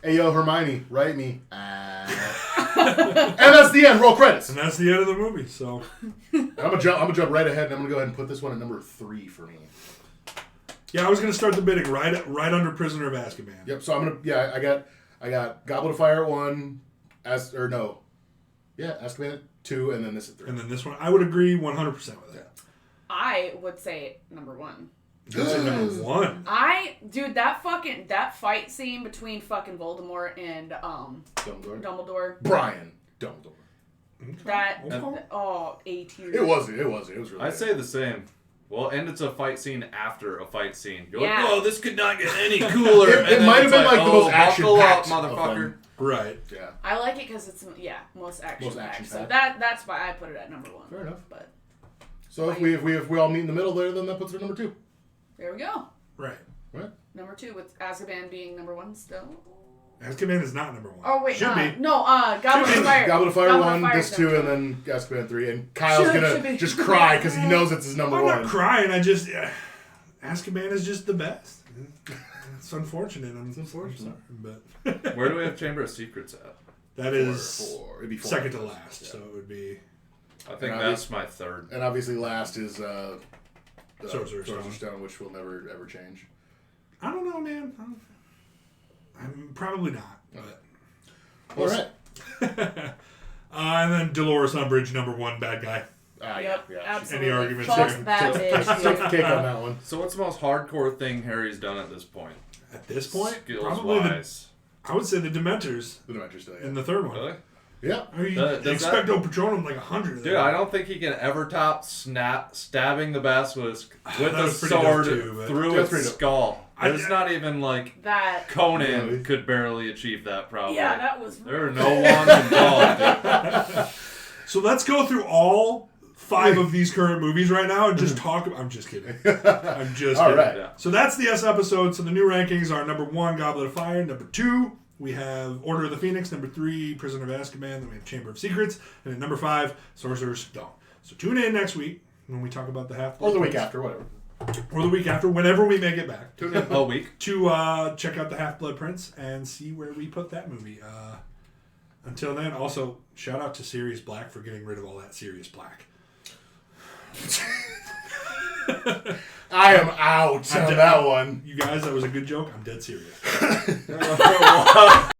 hey yo Hermione, write me. And that's the end. Roll credits. And that's the end of the movie. So And I'm gonna jump right ahead, and I'm gonna go ahead and put this one at number 3 for me. yeah, I was gonna start the bidding right under Prisoner of Azkaban. Yep. So I'm gonna I got Goblet of Fire at 1, Azkaban at 2, and then this at 3. And then this one, I would agree 100% with that. I would say number 1. That's at number 1. That fight scene between fucking Voldemort and Dumbledore. Brian Dumbledore. That Okay. A tier. It was really. I'd say the same. Well, and it's a fight scene after a fight scene. You're Yeah. like, oh, this could not get any cooler. It And then might have it's been like the most buckle up, action-packed of motherfucker. them. Right. Yeah. I like it because it's most action Most packed. So action-packed. that's why I put it at number 1. Fair enough. But So if we all meet in the middle there, then that puts it at number 2. there we go. Right. Right? Number 2 with Azkaban being number 1 still. Azkaban is not number 1. Oh wait, Should be. no, Goblet of Fire. Goblet of Fire 1, Fire's this number 2, and then Azkaban 3. And Kyle's Should gonna be. just cry because he knows it's his number I'm 1. not crying. I just Azkaban is just the best. It's unfortunate. Sorry, but Where do we have Chamber of Secrets at? that is It'd be 4. second to last. So it would be I think And that's my third. And obviously last is Sorcerer's Stone. Stone, which will never ever change. I don't know, man. I'm probably not. But All right. and then Dolores Umbridge, number 1 bad guy. Yep, absolutely. Any arguments Fuck there? that bitch, Took the dude. cake on that one. So what's the most hardcore thing Harry's done at this point? At this point, Skills probably wise. I would say the Dementors The Dementors still, yeah. in the third one. Really? Yeah. I mean, Does Expecto Patronum like 100 of them. Dude, I don't think he can ever top stabbing the basilisk with That a was pretty dope sword too, but- through That's its pretty dope. skull. I- It's not even like That. Conan Really? could barely achieve that probably. Yeah, that was. There are no wands involved, dude. So let's go through all 5 of these current movies right now and just talk about... I'm just kidding. I'm just All kidding. right. Yeah. So that's the S episode. So the new rankings are number 1, Goblet of Fire. Number 2, we have Order of the Phoenix. Number 3, Prisoner of Azkaban. Then we have Chamber of Secrets. And then number 5, Sorcerer's Stone. So tune in next week when we talk about the Half-Blood Or the week Prince. after, whatever. Or the week after, whenever we make it back. Tune in. A week. To check out the Half-Blood Prince and see where we put that movie. Until then, also, shout out to Sirius Black for getting rid of all that Sirius Black. I am out on that one. You guys, that was a good joke. I'm dead serious.